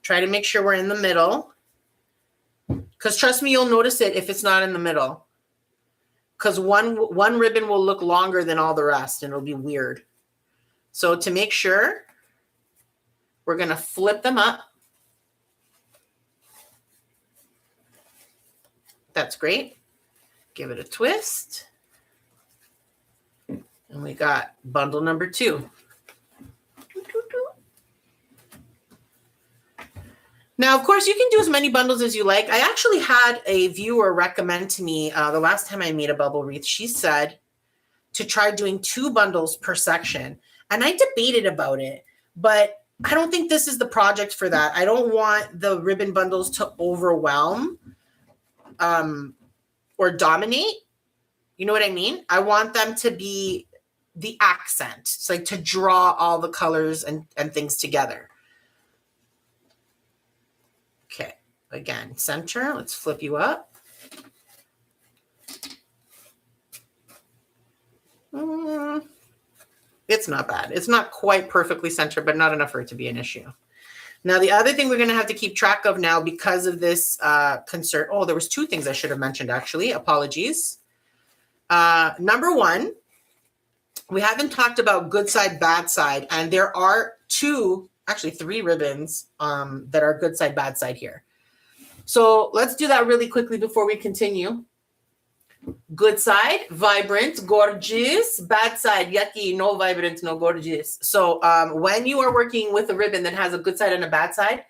Try to make sure we're in the middle. Because trust me, you'll notice it if it's not in the middle. Because one ribbon will look longer than all the rest, and it'll be weird. So to make sure, we're going to flip them up. That's great. Give it a twist. And we got bundle number 2. Now, of course, you can do as many bundles as you like. I actually had a viewer recommend to me the last time I made a bubble wreath. She said to try doing 2 bundles per section. And I debated about it, but I don't think this is the project for that. I don't want the ribbon bundles to overwhelm or dominate. You know what I mean? I want them to be the accent. It's like to draw all the colors and things together. Okay, again, center. Let's flip you up. It's not bad. It's not quite perfectly centered, but not enough for it to be an issue. Now, the other thing we're going to have to keep track of now because of this concern. Oh, there was 2 things I should have mentioned, actually. Apologies. Number 1, we haven't talked about good side, bad side. And there are 2, actually 3 ribbons that are good side, bad side here. So let's do that really quickly before we continue. Good side, vibrant, gorgeous. Bad side, yucky, no vibrant, no gorgeous. So when you are working with a ribbon that has a good side and a bad side,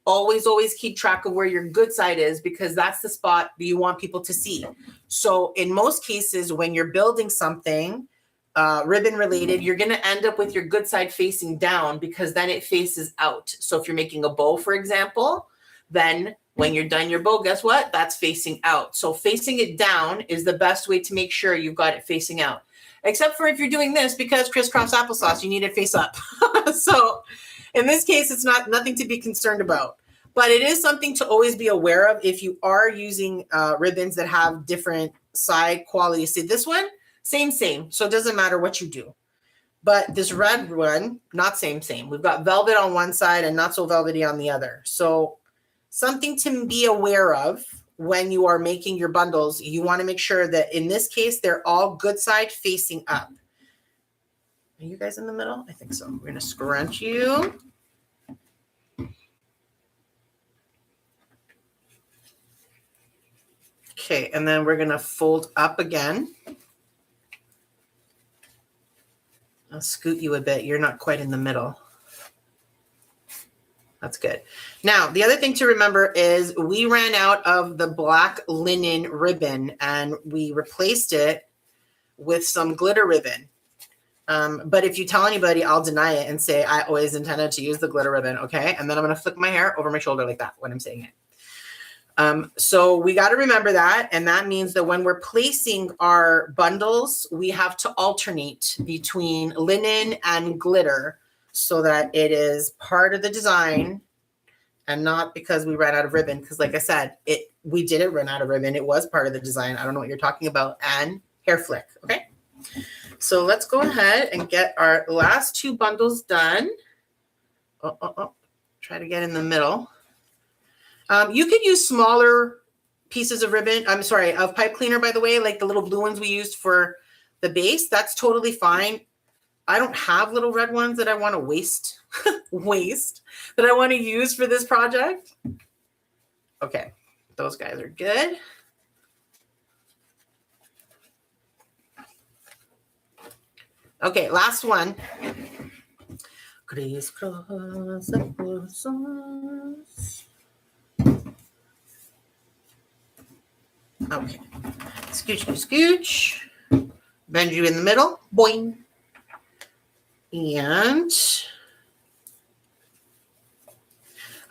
always keep track of where your good side is, because that's the spot that you want people to see. So in most cases, when you're building something ribbon related, you're going to end up with your good side facing down, because then it faces out. So if you're making a bow, for example, then when you're done your bow, guess what? That's facing out. So facing it down is the best way to make sure you've got it facing out. Except for if you're doing this, because crisscross applesauce, you need it face up. So in this case, it's nothing to be concerned about. But it is something to always be aware of if you are using ribbons that have different side qualities. See, this one, same. So it doesn't matter what you do. But this red one, not same. We've got velvet on one side and not so velvety on the other. So something to be aware of when you are making your bundles. You want to make sure that in this case, they're all good side facing up. Are you guys in the middle? I think so. We're going to scrunch you. Okay, and then we're going to fold up again. I'll scoot you a bit. You're not quite in the middle. That's good. Now, the other thing to remember is we ran out of the black linen ribbon and we replaced it with some glitter ribbon. But if you tell anybody, I'll deny it and say I always intended to use the glitter ribbon, okay? And then I'm going to flick my hair over my shoulder like that when I'm saying it. So we got to remember that. And that means that when we're placing our bundles, we have to alternate between linen and glitter so that it is part of the design and not because we ran out of ribbon. Because like I said, we didn't run out of ribbon. It was part of the design. I don't know what you're talking about. And hair flick. Okay. So let's go ahead and get our last two bundles done. Try to get in the middle. You could use smaller pieces of ribbon. Of pipe cleaner, by the way, like the little blue ones we used for the base. That's totally fine. I don't have little red ones that I want to waste, that I want to use for this project. Okay, those guys are good. Okay, last one. Crisscross applesauce. Okay, scooch. Bend you in the middle, boing. And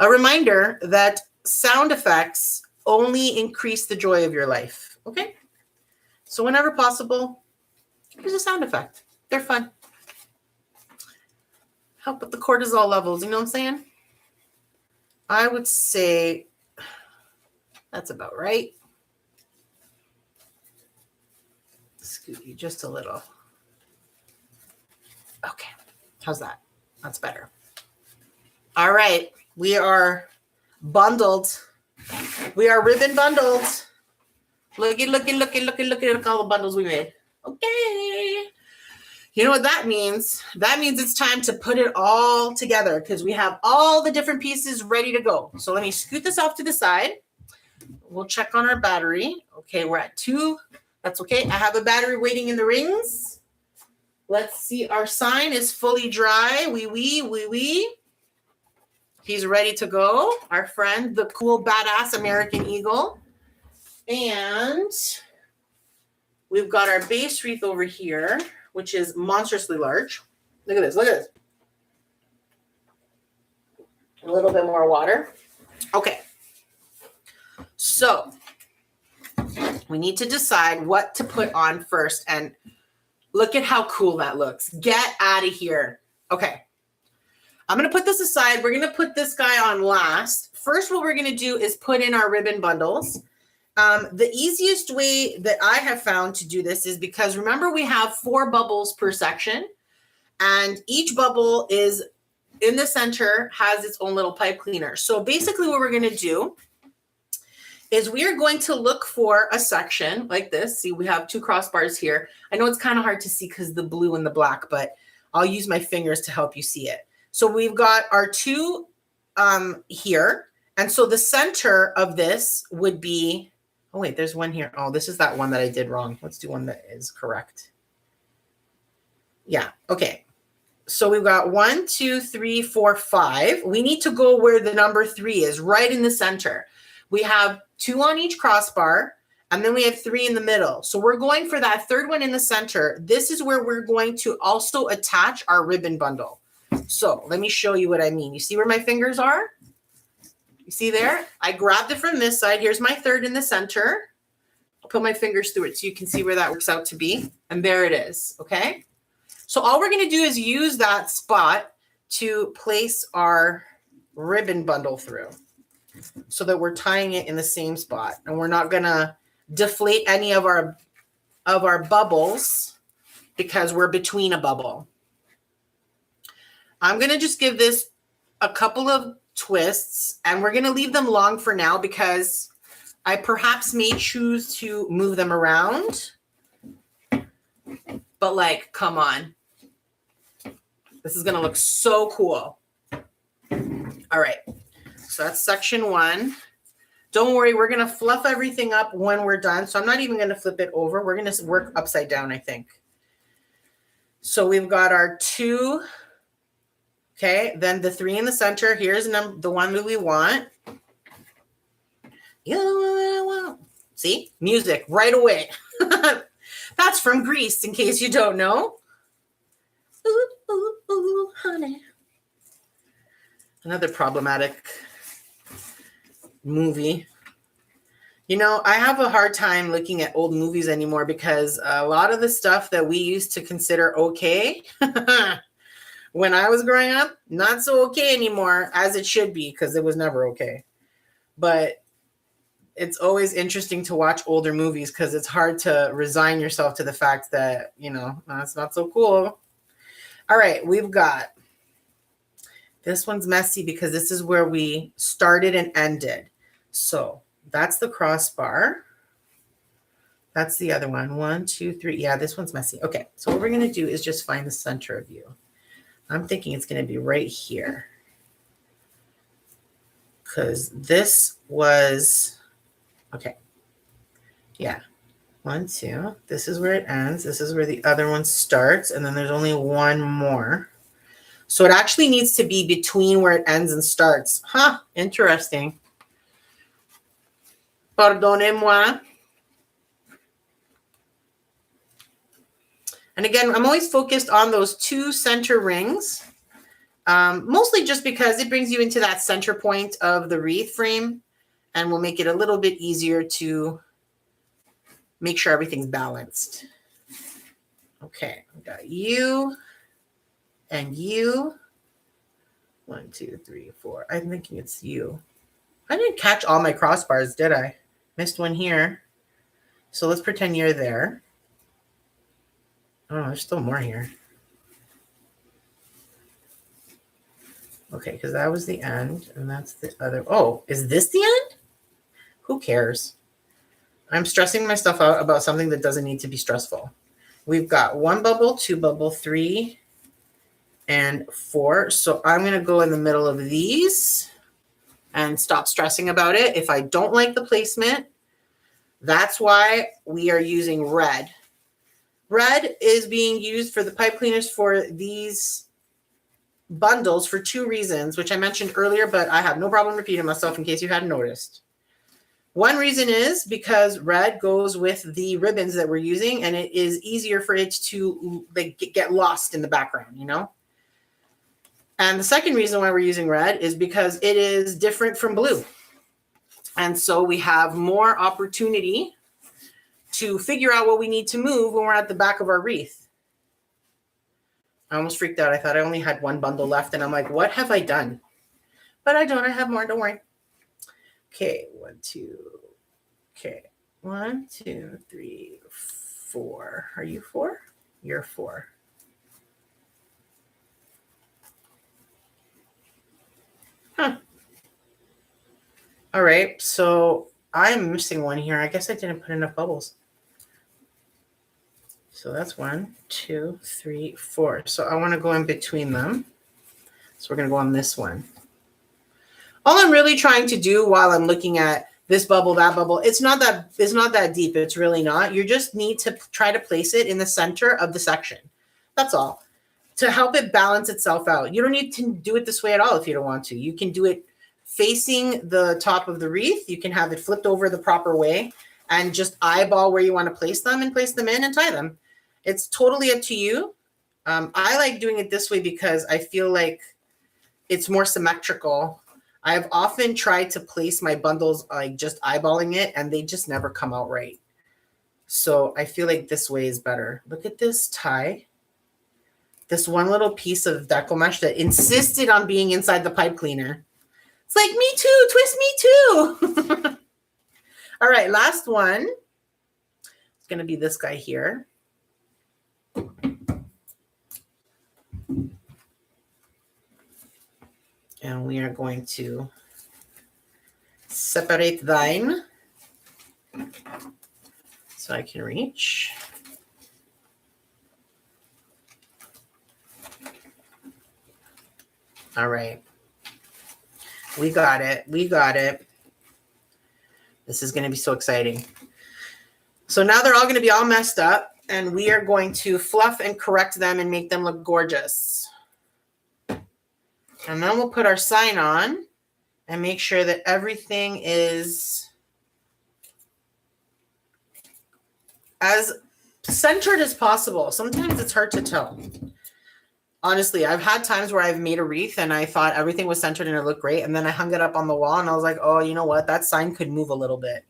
a reminder that sound effects only increase the joy of your life, okay? So whenever possible, use a sound effect. They're fun. Help with the cortisol levels, you know what I'm saying? I would say that's about right. Scoot you just a little. Okay, how's that? That's better. All right, we are bundled. We are ribbon bundled. Look at all the bundles we made. Okay. You know what that means? That means it's time to put it all together because we have all the different pieces ready to go. So let me scoot this off to the side. We'll check on our battery. Okay, we're at 2. That's okay. I have a battery waiting in the rings. Let's see. Our sign is fully dry. Wee. He's ready to go. Our friend, the cool, badass American Eagle. And we've got our base wreath over here, which is monstrously large. Look at this. A little bit more water. Okay. So we need to decide what to put on first. And look at how cool that looks. Get out of here. Okay. I'm going to put this aside. We're going to put this guy on last. First, what we're going to do is put in our ribbon bundles. The easiest way that I have found to do this is because remember we have 4 bubbles per section and each bubble is in the center has its own little pipe cleaner. So basically what we're going to do is we are going to look for a section like this. See, we have 2 crossbars here. I know it's kind of hard to see because the blue and the black, but I'll use my fingers to help you see it. So we've got our 2 here. And so the center of this would be, Oh, wait, there's one here. Oh, this is that one that I did wrong. Let's do one that is correct. Yeah, okay. So we've got 1, 2, 3, 4, 5. We need to go where the number 3 is, right in the center. We have 2 on each crossbar, and then we have 3 in the middle. So we're going for that third one in the center. This is where we're going to also attach our ribbon bundle. So let me show you what I mean. You see where my fingers are? You see there? I grabbed it from this side. Here's my third in the center. I'll put my fingers through it so you can see where that works out to be. And there it is, okay? So all we're going to do is use that spot to place our ribbon bundle through so that we're tying it in the same spot. And we're not going to deflate any of our bubbles because we're between a bubble. I'm going to just give this a couple of twists, and we're going to leave them long for now because I perhaps may choose to move them around. But like, come on. This is going to look so cool. All right. So that's section 1. Don't worry. We're going to fluff everything up when we're done. So I'm not even going to flip it over. We're going to work upside down, I think. So we've got our 2. Okay. Then the 3 in the center. Here's the one that we want. See? Music right away. That's from Grease, in case you don't know. Ooh, ooh, ooh, honey. Another problematic movie. You know, I have a hard time looking at old movies anymore because a lot of the stuff that we used to consider okay when I was growing up, not so okay anymore, as it should be, because it was never okay. But it's always interesting to watch older movies because it's hard to resign yourself to the fact that, you know, that's not so cool. All right, we've got, this one's messy because this is where we started and ended. So that's the crossbar. That's the other one. 1, 2, 3. Yeah, this one's messy. Okay, so what we're going to do is just find the center of you. I'm thinking it's going to be right here. Because this was, okay. Yeah. 1, 2. This is where it ends. This is where the other one starts. And then there's only one more. So it actually needs to be between where it ends and starts. Huh. Interesting. Pardonnez-moi. And again, I'm always focused on those 2 center rings. Mostly just because it brings you into that center point of the wreath frame and will make it a little bit easier to make sure everything's balanced. Okay, we got you and you. 1, 2, 3, 4. I'm thinking it's you. I didn't catch all my crossbars, did I? Missed one here. So let's pretend you're there. Oh, there's still more here. Okay, because that was the end, and that's the other. Oh, is this the end? Who cares? I'm stressing myself out about something that doesn't need to be stressful. We've got 1 bubble, 2 bubble, 3, and 4. So I'm going to go in the middle of these and stop stressing about it. If I don't like the placement, that's why we are using red. Red is being used for the pipe cleaners for these bundles for 2 reasons, which I mentioned earlier, but I have no problem repeating myself in case you hadn't noticed. One reason is because red goes with the ribbons that we're using, and it is easier for it to like get lost in the background, you know? And the second reason why we're using red is because it is different from blue. And so we have more opportunity to figure out what we need to move when we're at the back of our wreath. I almost freaked out. I thought I only had 1 bundle left, and I'm like, what have I done? But I don't. I have more. Don't worry. Okay, 1, 2. Okay, 1, 2, 3, 4. Are you 4? You're 4. Huh. All right, so I'm missing one here. I guess I didn't put enough bubbles. So that's 1, 2, 3, 4. So I want to go in between them. So we're going to go on this one. All I'm really trying to do while I'm looking at this bubble, that bubble. It's not that deep. It's really not. You just need to try to place it in the center of the section. That's all. To help it balance itself out. You don't need to do it this way at all if you don't want to. You can do it facing the top of the wreath. You can have it flipped over the proper way and just eyeball where you want to place them and place them in and tie them. It's totally up to you. I like doing it this way because I feel like it's more symmetrical. I've often tried to place my bundles like just eyeballing it and they just never come out right. So I feel like this way is better. Look at this tie. This one little piece of Deco mesh that insisted on being inside the pipe cleaner. It's like, me too, twist me too. All right, last one. It's going to be this guy here. And we are going to separate thine so I can reach. All right. We got it. We got it. This is going to be so exciting. So now they're all going to be all messed up, and we are going to fluff and correct them and make them look gorgeous. And then we'll put our sign on and make sure that everything is as centered as possible. Sometimes it's hard to tell. Honestly, I've had times where I've made a wreath and I thought everything was centered and it looked great. And then I hung it up on the wall and I was like, oh, you know what? That sign could move a little bit.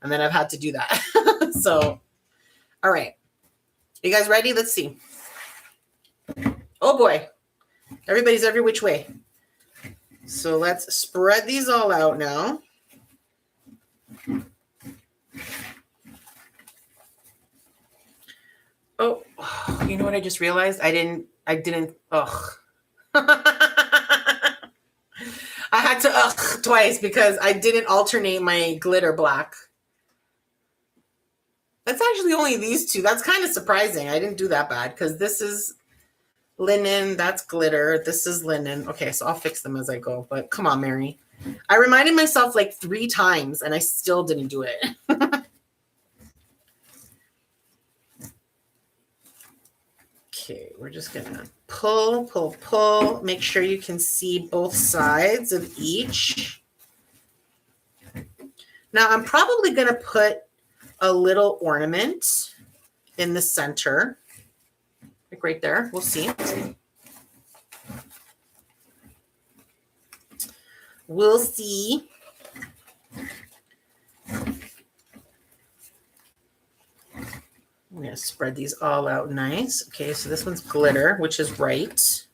And then I've had to do that. So, all right. You guys ready? Let's see. Oh boy. Everybody's every which way. So let's spread these all out now. Oh, you know what I just realized? I didn't, ugh. I had to ugh twice because I didn't alternate my glitter black. That's actually only these two. That's kind of surprising. I didn't do that bad because this is linen. That's glitter. This is linen. Okay, so I'll fix them as I go. But come on, Mary. I reminded myself like 3 times and I still didn't do it. Okay, we're just gonna pull, pull, pull. Make sure you can see both sides of each. Now I'm probably gonna put a little ornament in the center, like right there. We'll see. We'll see. I'm going to spread these all out nice. Okay, so this one's glitter, which is right.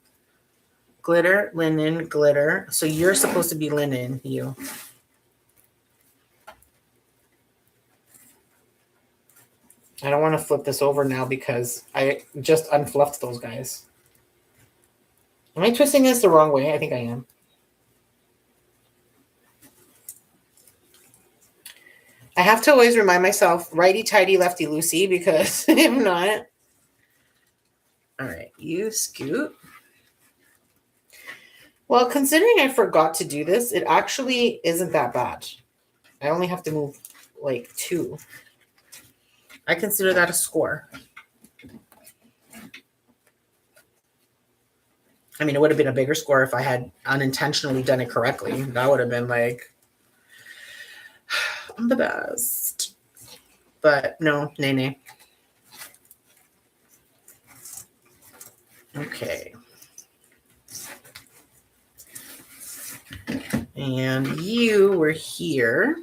Glitter, linen, glitter. So you're supposed to be linen, you. I don't want to flip this over now because I just unfluffed those guys. Am I twisting this the wrong way? I think I am. I have to always remind myself, righty-tighty, lefty-loosey, because if not. All right, you scoot. Well, considering I forgot to do this, it actually isn't that bad. I only have to move like 2. I consider that a score. I mean, it would have been a bigger score if I had unintentionally done it correctly. That would have been like, I'm the best. But no, nay. Okay. And you were here.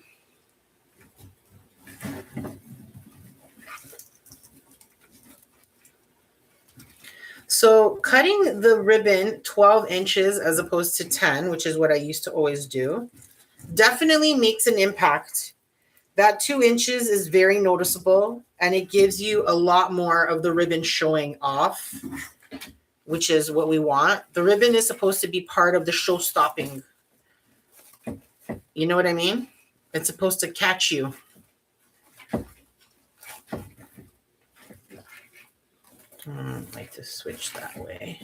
So cutting the ribbon 12 inches as opposed to 10, which is what I used to always do, definitely makes an impact. That 2 inches is very noticeable, and it gives you a lot more of the ribbon showing off, which is what we want. The ribbon is supposed to be part of the show stopping. You know what I mean? It's supposed to catch you. I'd like to switch that way.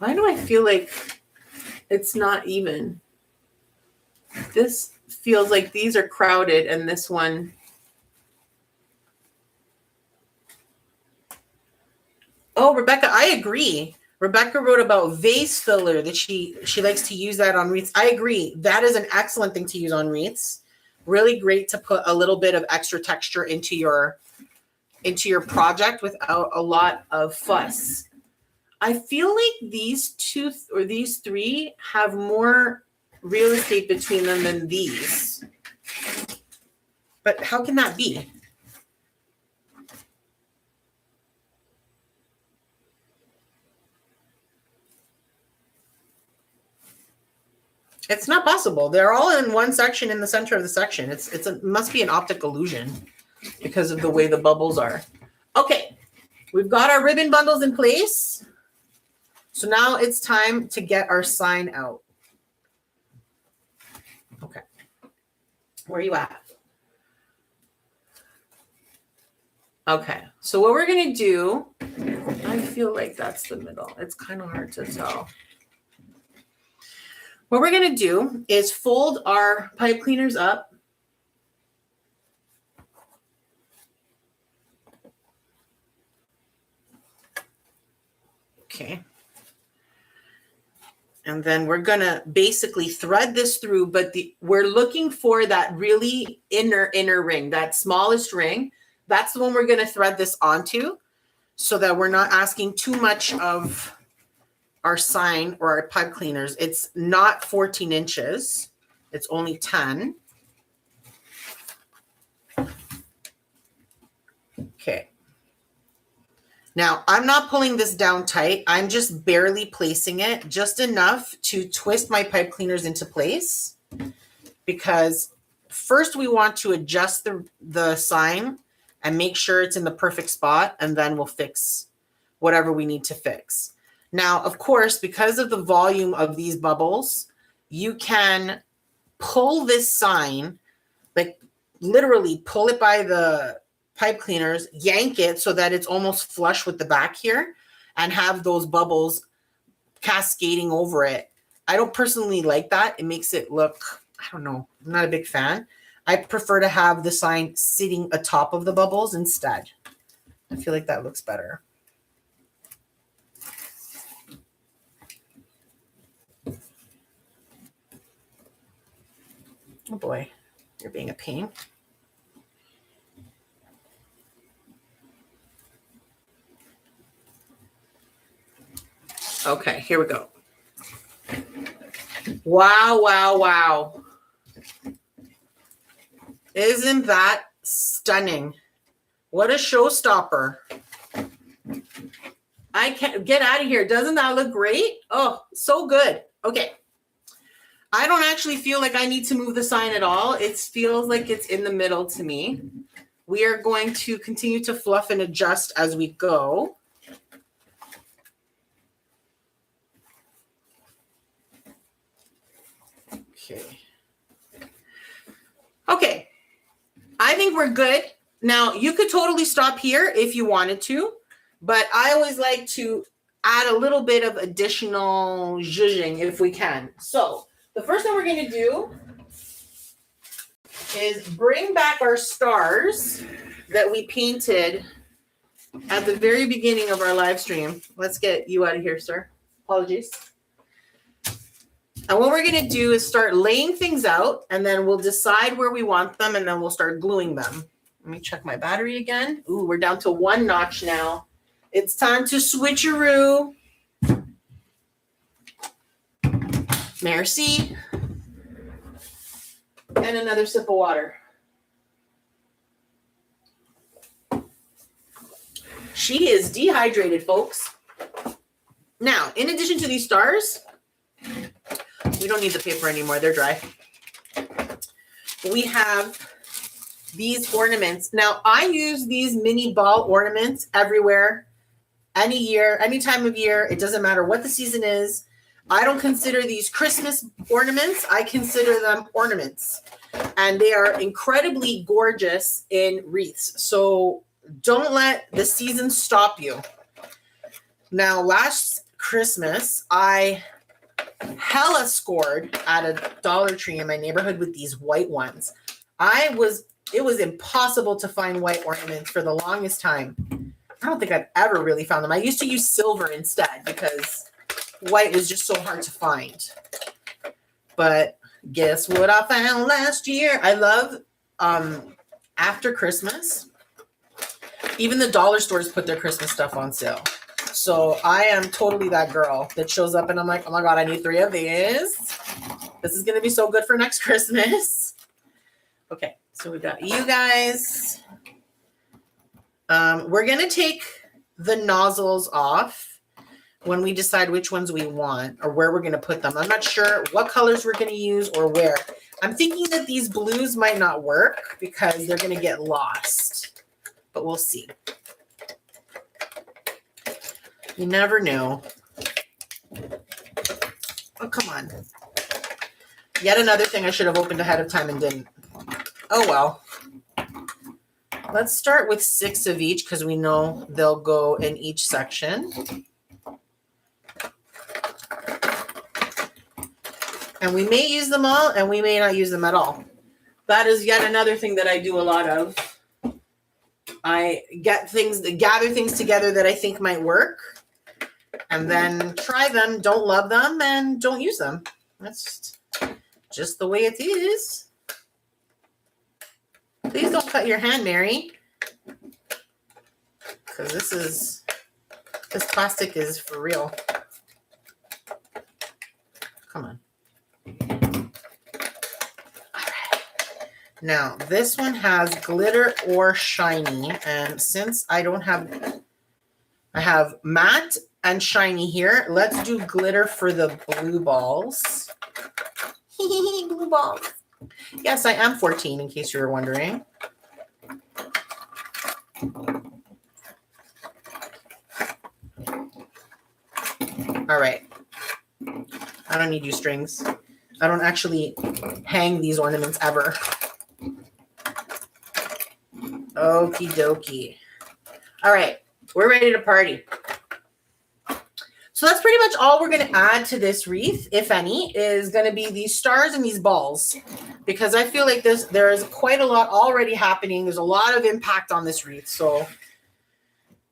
Why do I feel like it's not even? This feels like these are crowded and this one. Oh, Rebecca, I agree. Rebecca wrote about vase filler that she likes to use that on wreaths. I agree. That is an excellent thing to use on wreaths. Really great to put a little bit of extra texture into your project without a lot of fuss. I feel like these two or these three have more real estate between them than these. But how can that be? It's not possible. They're all in one section in the center of the section. It must be an optic illusion because of the way the bubbles are. Okay, we've got our ribbon bundles in place. So now it's time to get our sign out. Okay, where are you at? Okay, so what we're gonna do, I feel like that's the middle. It's kind of hard to tell. What we're going to do is fold our pipe cleaners up. Okay. And then we're going to basically thread this through, but we're looking for that really inner ring, that smallest ring. That's the one we're going to thread this onto so that we're not asking too much of our sign or our pipe cleaners. It's not 14 inches. It's only 10. Okay. Now, I'm not pulling this down tight. I'm just barely placing it, just enough to twist my pipe cleaners into place, because first we want to adjust the sign and make sure it's in the perfect spot, and then we'll fix whatever we need to fix. Now, of course, because of the volume of these bubbles, you can pull this sign, like literally pull it by the pipe cleaners, yank it so that it's almost flush with the back here, and have those bubbles cascading over it. I don't personally like that. It makes it look, I don't know, I'm not a big fan. I prefer to have the sign sitting atop of the bubbles instead. I feel like that looks better. Oh boy, you're being a pain. Okay, here we go. Wow, wow, wow. Isn't that stunning? What a showstopper. I can't get out of here. Doesn't that look great? Oh, so good. Okay. I don't actually feel like I need to move the sign at all. It feels like it's in the middle to me. We are going to continue to fluff and adjust as we go. Okay. Okay. I think we're good. Now, you could totally stop here if you wanted to, but I always like to add a little bit of additional zhuzhing if we can. So the first thing we're going to do is bring back our stars that we painted at the very beginning of our live stream. Let's get you out of here, sir. Apologies. And what we're going to do is start laying things out, and then we'll decide where we want them, and then we'll start gluing them. Let me check my battery again. Ooh, we're down to 1 notch now. It's time to switcheroo. Merci. And another sip of water. She is dehydrated, folks. Now, in addition to these stars, we don't need the paper anymore. They're dry. We have these ornaments. Now, I use these mini ball ornaments everywhere, any year, any time of year. It doesn't matter what the season is. I don't consider these Christmas ornaments. I consider them ornaments. And they are incredibly gorgeous in wreaths. So don't let the season stop you. Now, last Christmas, I hella scored at a Dollar Tree in my neighborhood with these white ones. It was impossible to find white ornaments for the longest time. I don't think I've ever really found them. I used to use silver instead because white was just so hard to find. But guess what I found last year? I love after Christmas, even the dollar stores put their Christmas stuff on sale. So I am totally that girl that shows up and I'm like, oh my God, I need 3 of these. This is going to be so good for next Christmas. Okay, so we got you guys. We're going to take the nozzles off when we decide which ones we want or where we're going to put them. I'm not sure what colors we're going to use or where. I'm thinking that these blues might not work because they're going to get lost, but we'll see. You never know. Oh, come on. Yet another thing I should have opened ahead of time and didn't. Oh, well. Let's start with 6 of each because we know they'll go in each section. And we may use them all and we may not use them at all. That is yet another thing that I do a lot of. I gather things together that I think might work and then try them, don't love them, and don't use them. That's just the way it is. Please don't cut your hand, Mary. Because this plastic is for real. Come on. Now, this one has glitter or shiny, and since I have matte and shiny here, let's do glitter for the blue balls. Blue balls. Yes, I am 14, in case you were wondering. All right. I don't need you strings. I don't actually hang these ornaments ever. Okie dokie. All right, we're ready to party. So that's pretty much all we're going to add to this wreath, if any, is going to be these stars and these balls. Because I feel like there is quite a lot already happening. There's a lot of impact on this wreath. So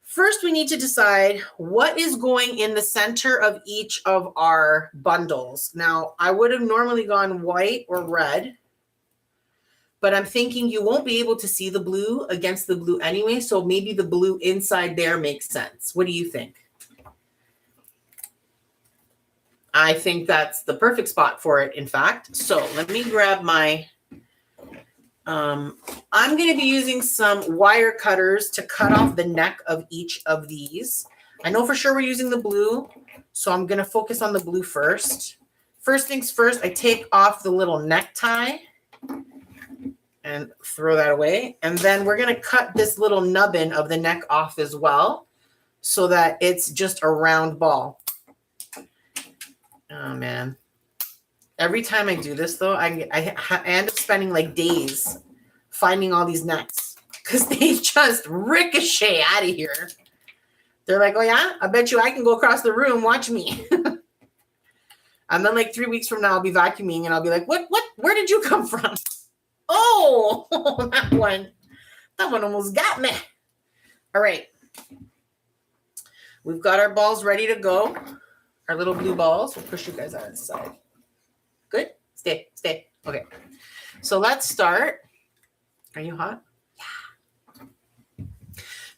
first we need to decide what is going in the center of each of our bundles. Now, I would have normally gone white or red. But I'm thinking you won't be able to see the blue against the blue anyway, so maybe the blue inside there makes sense. What do you think? I think that's the perfect spot for it, in fact. So let me grab my, I'm going to be using some wire cutters to cut off the neck of each of these. I know for sure we're using the blue, so I'm going to focus on the blue first. First things first, I take off the little necktie and throw that away. And then we're going to cut this little nubbin of the neck off as well so that it's just a round ball. Oh, man. Every time I do this, though, I end up spending like days finding all these necks because they just ricochet out of here. They're like, oh, yeah, I bet you I can go across the room. Watch me. And then like 3 weeks from now, I'll be vacuuming and I'll be like, what, where did you come from? Oh, that one almost got me. All right. We've got our balls ready to go. Our little blue balls. We'll push you guys out of the side. Good? Stay. Okay. So let's start. Are you hot? Yeah.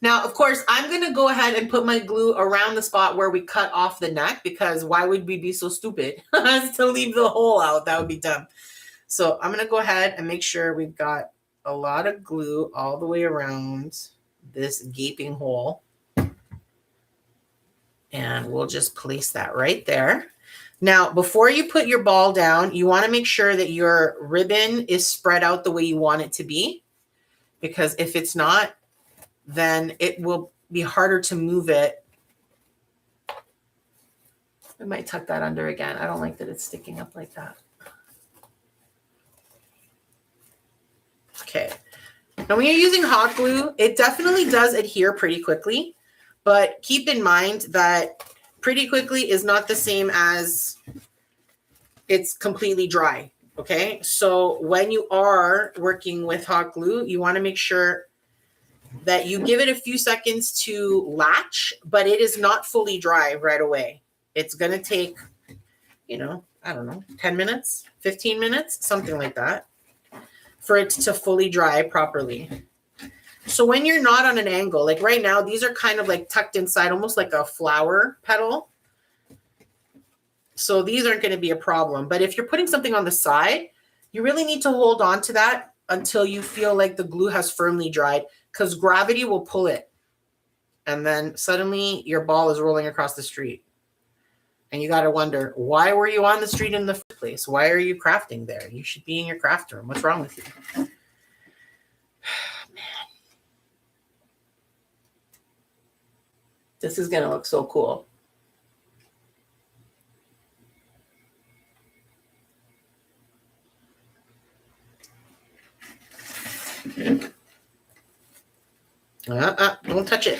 Now, of course, I'm going to go ahead and put my glue around the spot where we cut off the neck because why would we be so stupid as to leave the hole out? That would be dumb. So I'm going to go ahead and make sure we've got a lot of glue all the way around this gaping hole. And we'll just place that right there. Now, before you put your ball down, you want to make sure that your ribbon is spread out the way you want it to be. Because if it's not, then it will be harder to move it. I might tuck that under again. I don't like that it's sticking up like that. Okay. Now, when you're using hot glue, it definitely does adhere pretty quickly. But keep in mind that pretty quickly is not the same as it's completely dry. Okay, so when you are working with hot glue, you want to make sure that you give it a few seconds to latch, but it is not fully dry right away. It's going to take, you know, I don't know, 10 minutes, 15 minutes, something like that, for it to fully dry properly. So when you're not on an angle, like right now, these are kind of like tucked inside, almost like a flower petal. So these aren't going to be a problem. But if you're putting something on the side, you really need to hold on to that until you feel like the glue has firmly dried, because gravity will pull it. And then suddenly your ball is rolling across the street. And you got to wonder, why were you on the street in the first place? Why are you crafting there? You should be in your craft room. What's wrong with you? Man. This is going to look so cool. Don't touch it.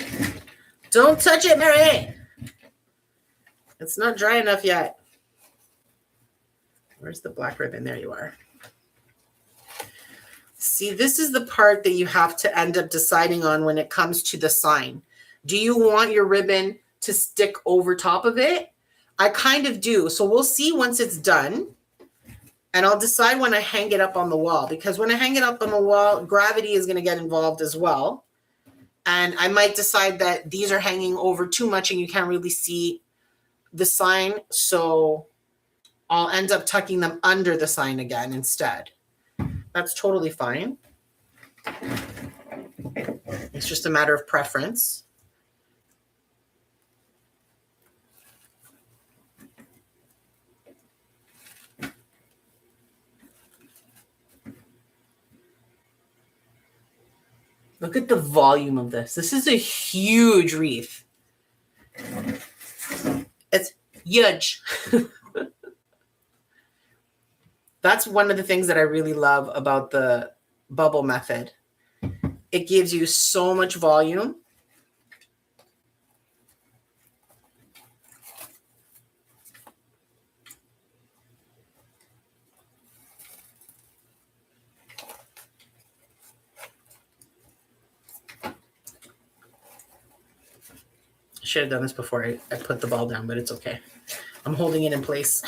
Don't touch it, Mary. It's not dry enough yet. Where's the black ribbon? There you are. See, this is the part that you have to end up deciding on when it comes to the sign. Do you want your ribbon to stick over top of it? I kind of do. So we'll see once it's done. And I'll decide when I hang it up on the wall, because when I hang it up on the wall, gravity is going to get involved as well. And I might decide that these are hanging over too much and you can't really see the sign. So I'll end up tucking them under the sign again instead. That's totally fine. It's just a matter of preference. Look at the volume of this. This is a huge wreath. It's huge. That's one of the things that I really love about the bubble method. It gives you so much volume. Should have done this before I put the ball down, but it's okay. I'm holding it in place.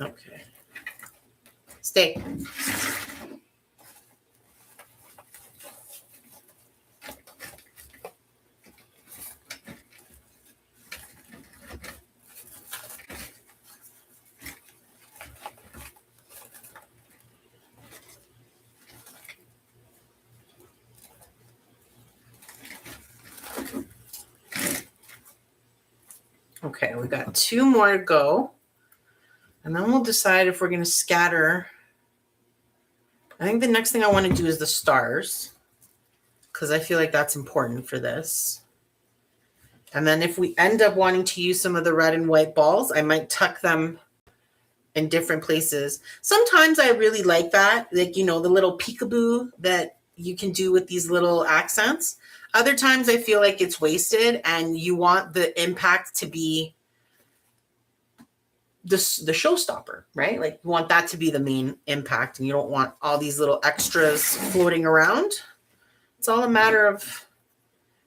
Okay. Stay. Okay, we got 2 more to go. And then we'll decide if we're going to scatter. I think the next thing I want to do is the stars, because I feel like that's important for this. And then if we end up wanting to use some of the red and white balls, I might tuck them in different places. Sometimes I really like that, like, you know, the little peekaboo that you can do with these little accents. Other times I feel like it's wasted and you want the impact to be the showstopper, right? Like you want that to be the main impact and you don't want all these little extras floating around. It's all a matter of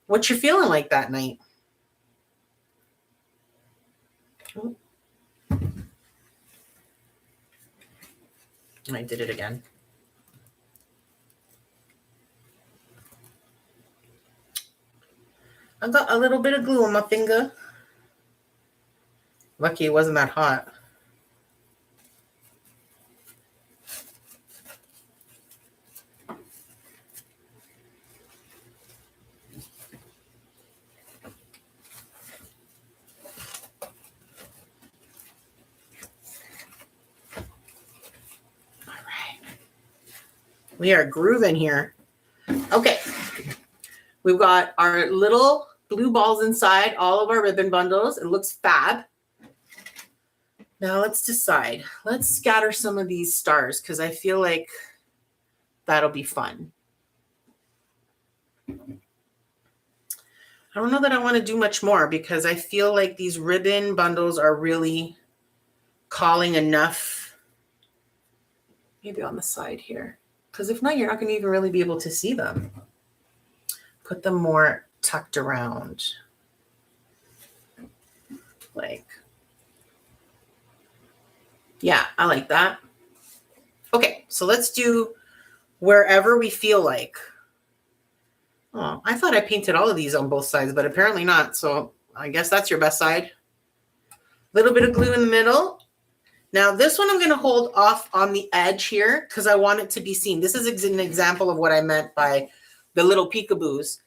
what you're feeling like that night. I did it again. I got a little bit of glue on my finger. Lucky it wasn't that hot. All right. We are grooving here. Okay. We've got our little blue balls inside all of our ribbon bundles. It looks fab. Now let's decide. Let's scatter some of these stars because I feel like that'll be fun. I don't know that I want to do much more because I feel like these ribbon bundles are really calling enough. Maybe on the side here. Because if not, you're not going to even really be able to see them. Put them more tucked around. Like, yeah, I like that. Okay, so let's do wherever we feel like. Oh, I thought I painted all of these on both sides, but apparently not. So I guess that's your best side. A little bit of glue in the middle. Now this one I'm going to hold off on the edge here because I want it to be seen. This is an example of what I meant by the little peekaboos.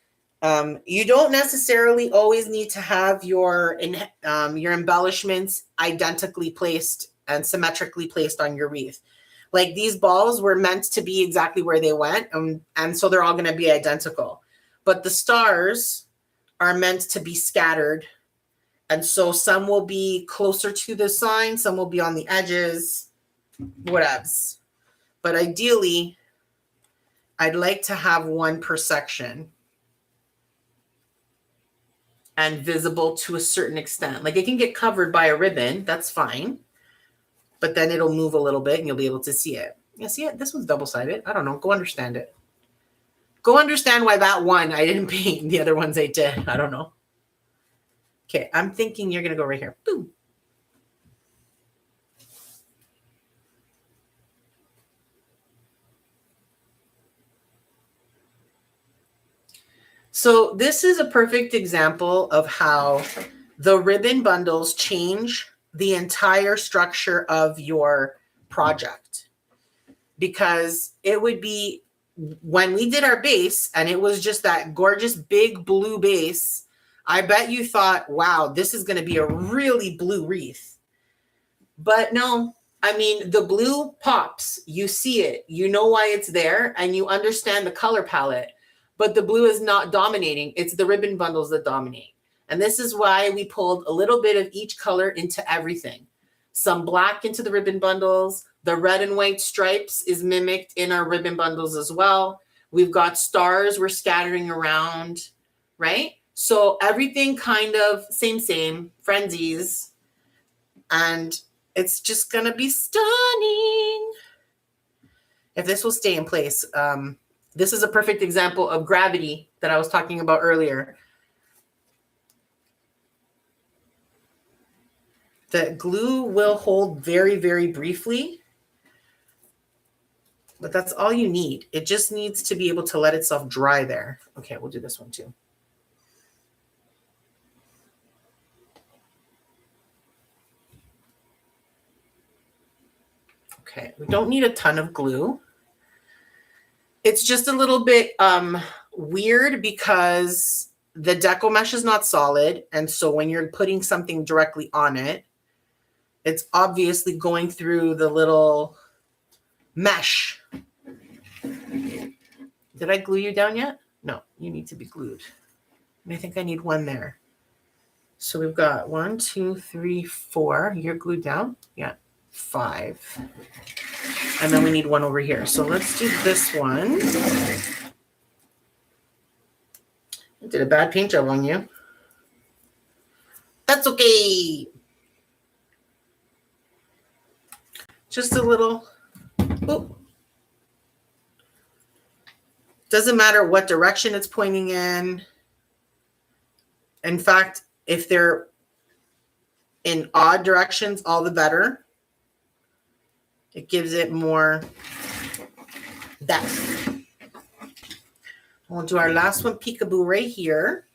You don't necessarily always need to have your embellishments identically placed and symmetrically placed on your wreath. Like these balls were meant to be exactly where they went, and so they're all going to be identical. But the stars are meant to be scattered. And so some will be closer to the sign, some will be on the edges, whatevs. But ideally, I'd like to have one per section and visible to a certain extent. Like it can get covered by a ribbon, that's fine. But then it'll move a little bit and you'll be able to see it. Yeah, see it? This one's double-sided. I don't know. Go understand it. Go understand why that one I didn't paint. The other ones I did. I don't know. Okay, I'm thinking you're going to go right here. Boom. So this is a perfect example of how the ribbon bundles change the entire structure of your project. Because it would be, when we did our base and it was just that gorgeous big blue base, I bet you thought, wow, this is going to be a really blue wreath. But no, I mean, the blue pops. You see it. You know why it's there, and you understand the color palette. But the blue is not dominating. It's the ribbon bundles that dominate. And this is why we pulled a little bit of each color into everything. Some black into the ribbon bundles. The red and white stripes is mimicked in our ribbon bundles as well. We've got stars we're scattering around, right? So everything kind of same, frenzies. And it's just going to be stunning. If this will stay in place. This is a perfect example of gravity that I was talking about earlier. The glue will hold very, very briefly. But that's all you need. It just needs to be able to let itself dry there. Okay, we'll do this one too. Okay, we don't need a ton of glue. It's just a little bit weird because the Deco mesh is not solid. And so when you're putting something directly on it, it's obviously going through the little mesh. Did I glue you down yet? No, you need to be glued. And I think I need one there. So we've got 1, 2, 3, 4. You're glued down? Yeah, 5. And then we need one over here. So let's do this one. I did a bad paint job on you. That's okay. Just a little. Oop. Doesn't matter what direction it's pointing in. In fact, if they're in odd directions, all the better. It gives it more depth. We'll do our last one, peekaboo, right here.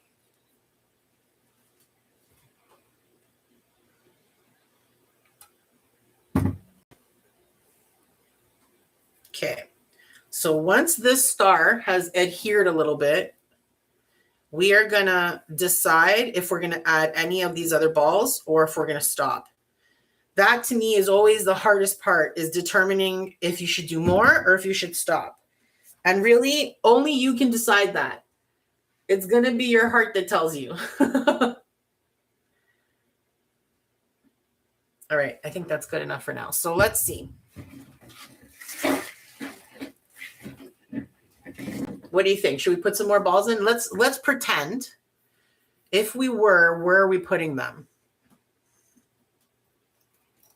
Okay. So once this star has adhered a little bit, we are going to decide if we're going to add any of these other balls or if we're going to stop. That to me is always the hardest part, is determining if you should do more or if you should stop. And really, only you can decide that. It's going to be your heart that tells you. All right, I think that's good enough for now. So let's see. What do you think? Should we put some more balls in? Let's pretend if we were, where are we putting them?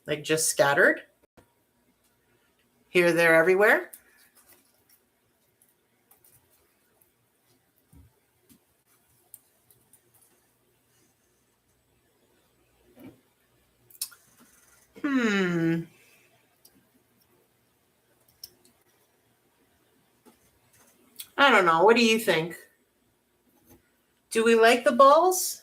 Like just scattered? Here, there, everywhere? I don't know. What do you think? Do we like the balls?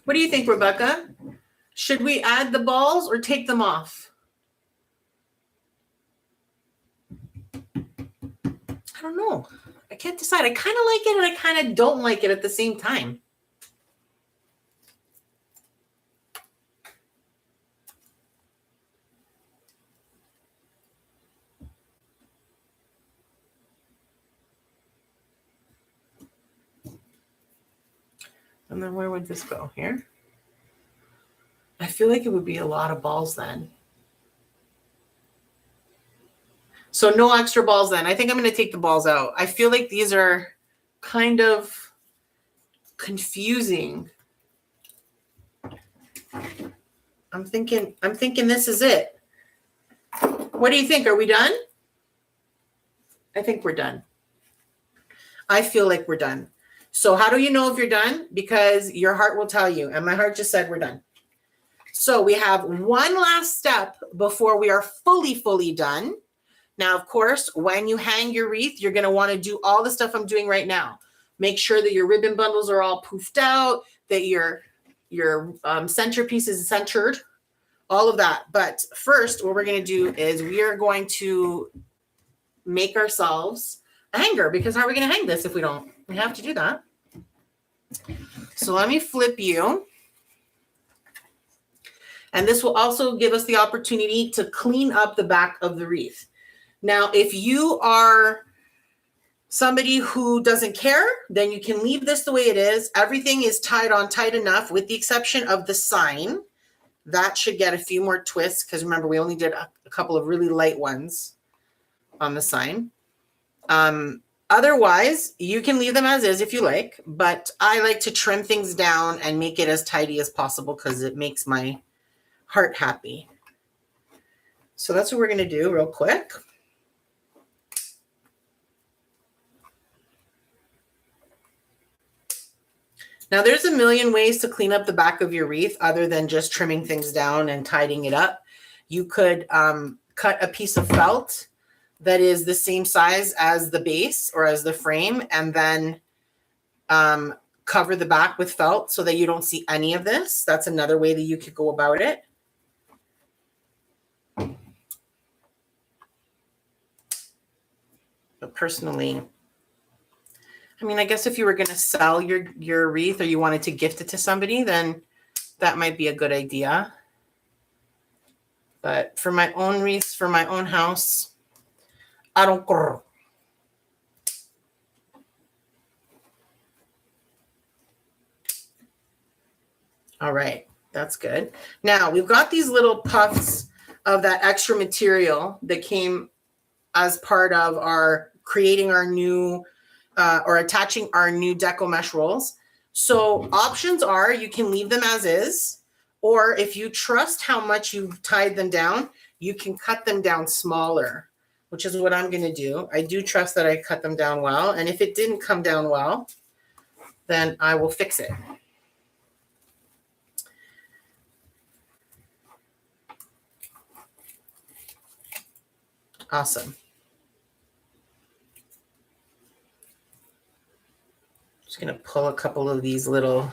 What do you think, Rebecca? Should we add the balls or take them off? I don't know. I can't decide. I kind of like it and I kind of don't like it at the same time. And then where would this go? Here? I feel like it would be a lot of balls then. So no extra balls then. I think I'm going to take the balls out. I feel like these are kind of confusing. I'm thinking this is it. What do you think? Are we done? I think we're done. I feel like we're done. So how do you know if you're done? Because your heart will tell you. And my heart just said we're done. So we have one last step before we are fully done. Now, of course, when you hang your wreath, you're going to want to do all the stuff I'm doing right now. Make sure that your ribbon bundles are all poofed out, that your centerpiece is centered, all of that. But first, what we're going to do is we are going to make ourselves a hanger, because how are we going to hang this if we don't? We have to do that. So let me flip you. And this will also give us the opportunity to clean up the back of the wreath. Now, if you are somebody who doesn't care, then you can leave this the way it is. Everything is tied on tight enough with the exception of the sign. That should get a few more twists because remember, we only did a couple of really light ones on the sign. Otherwise, you can leave them as is if you like, but I like to trim things down and make it as tidy as possible because it makes my heart happy. So that's what we're going to do real quick. Now, there's a million ways to clean up the back of your wreath other than just trimming things down and tidying it up. You could cut a piece of felt that is the same size as the base or as the frame, and then cover the back with felt so that you don't see any of this. That's another way that you could go about it. But personally, I mean, I guess if you were going to sell your wreath or you wanted to gift it to somebody, then that might be a good idea. But for my own wreaths, for my own house, I don't care. All right, that's good. Now we've got these little puffs of that extra material that came as part of our creating our new or attaching our new Deco mesh rolls. So options are you can leave them as is, or if you trust how much you've tied them down, you can cut them down smaller, which is what I'm going to do. I do trust that I cut them down well. And if it didn't come down well, then I will fix it. Awesome. Just going to pull a couple of these little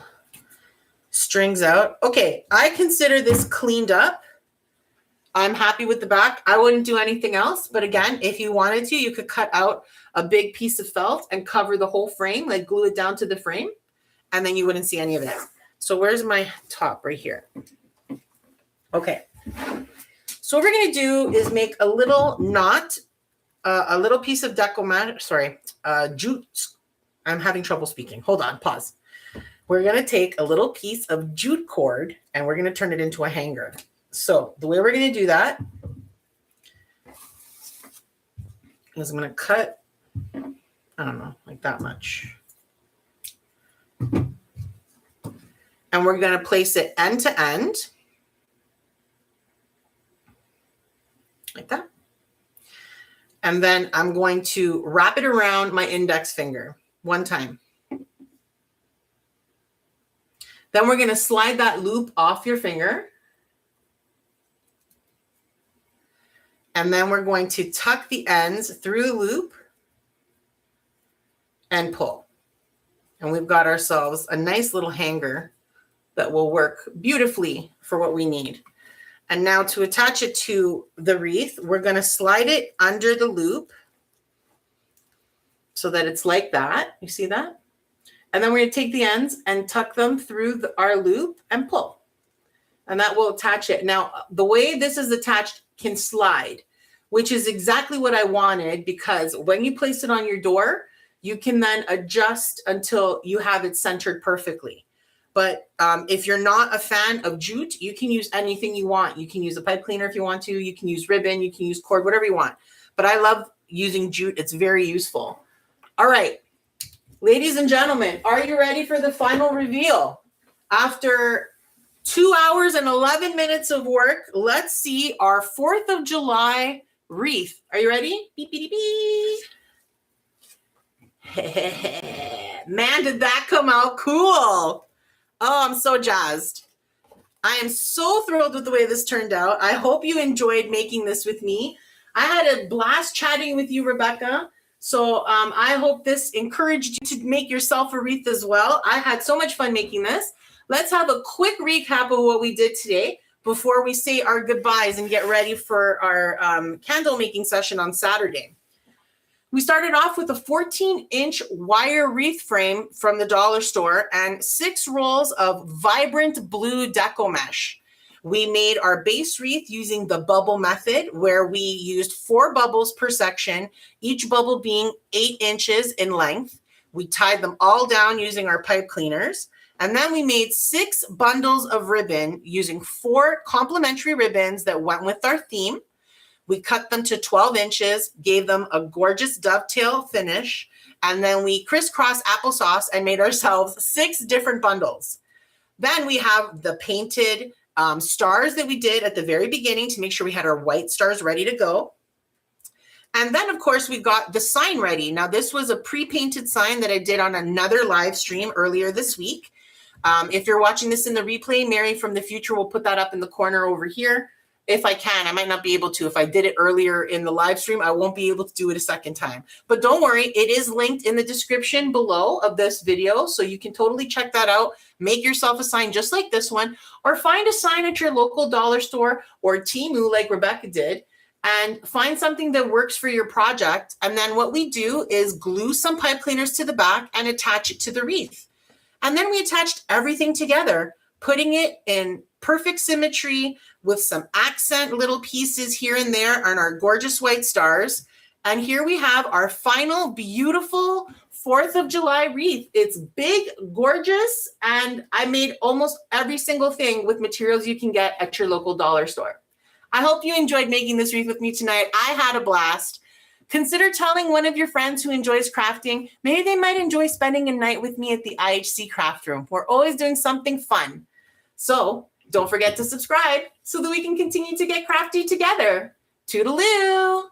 strings out. Okay, I consider this cleaned up. I'm happy with the back. I wouldn't do anything else. But again, if you wanted to, you could cut out a big piece of felt and cover the whole frame, like glue it down to the frame, and then you wouldn't see any of it. So where's my top? Right here. Okay. So what we're going to do is make a little knot, a little piece of Deco mat, jute. I'm having trouble speaking. Hold on, pause. we're going to take a little piece of jute cord and we're going to turn it into a hanger. So the way we're going to do that is I'm going to cut, I don't know, like that much. And we're going to place it end to end, like that. And then I'm going to wrap it around my index finger one time. Then we're going to slide that loop off your finger. And then we're going to tuck the ends through the loop and pull. And we've got ourselves a nice little hanger that will work beautifully for what we need. And now to attach it to the wreath, we're going to slide it under the loop so that it's like that. You see that? And then we're going to take the ends and tuck them through our loop and pull. And that will attach it. Now, the way this is attached can slide, which is exactly what I wanted, because when you place it on your door, you can then adjust until you have it centered perfectly. But if you're not a fan of jute, you can use anything you want. You can use a pipe cleaner if you want to. You can use ribbon. You can use cord, whatever you want. But I love using jute. It's very useful. All right, ladies and gentlemen, are you ready for the final reveal? After 2 hours and 11 minutes of work, let's see our 4th of July wreath. Are you ready? Beep, beep, beep. Man, did that come out cool. Oh, I'm so jazzed. I am so thrilled with the way this turned out. I hope you enjoyed making this with me. I had a blast chatting with you, Rebecca. So I hope this encouraged you to make yourself a wreath as well. I had so much fun making this. Let's have a quick recap of what we did today before we say our goodbyes and get ready for our candle making session on Saturday. We started off with a 14-inch wire wreath frame from the dollar store and 6 rolls of vibrant blue Deco mesh. We made our base wreath using the bubble method, where we used 4 bubbles per section, each bubble being 8 inches in length. We tied them all down using our pipe cleaners. And then we made 6 bundles of ribbon using 4 complementary ribbons that went with our theme. We cut them to 12 inches, gave them a gorgeous dovetail finish, and then we crisscrossed applesauce and made ourselves 6 different bundles. Then we have the painted stars that we did at the very beginning to make sure we had our white stars ready to go. And then, of course, we got the sign ready. Now, this was a pre-painted sign that I did on another live stream earlier this week. If you're watching this in the replay, Mary from the future will put that up in the corner over here. If I can, I might not be able to. If I did it earlier in the live stream, I won't be able to do it a second time. But don't worry, it is linked in the description below of this video, so you can totally check that out. Make yourself a sign just like this one, or find a sign at your local dollar store or Temu like Rebecca did, and find something that works for your project. And then what we do is glue some pipe cleaners to the back and attach it to the wreath. And then we attached everything together, putting it in perfect symmetry with some accent little pieces here and there on our gorgeous white stars. And here we have our final beautiful 4th of July wreath. It's big, gorgeous, and I made almost every single thing with materials you can get at your local dollar store. I hope you enjoyed making this wreath with me tonight. I had a blast. Consider telling one of your friends who enjoys crafting. Maybe they might enjoy spending a night with me at the IHC craft room. We're always doing something fun. So don't forget to subscribe so that we can continue to get crafty together. Toodaloo!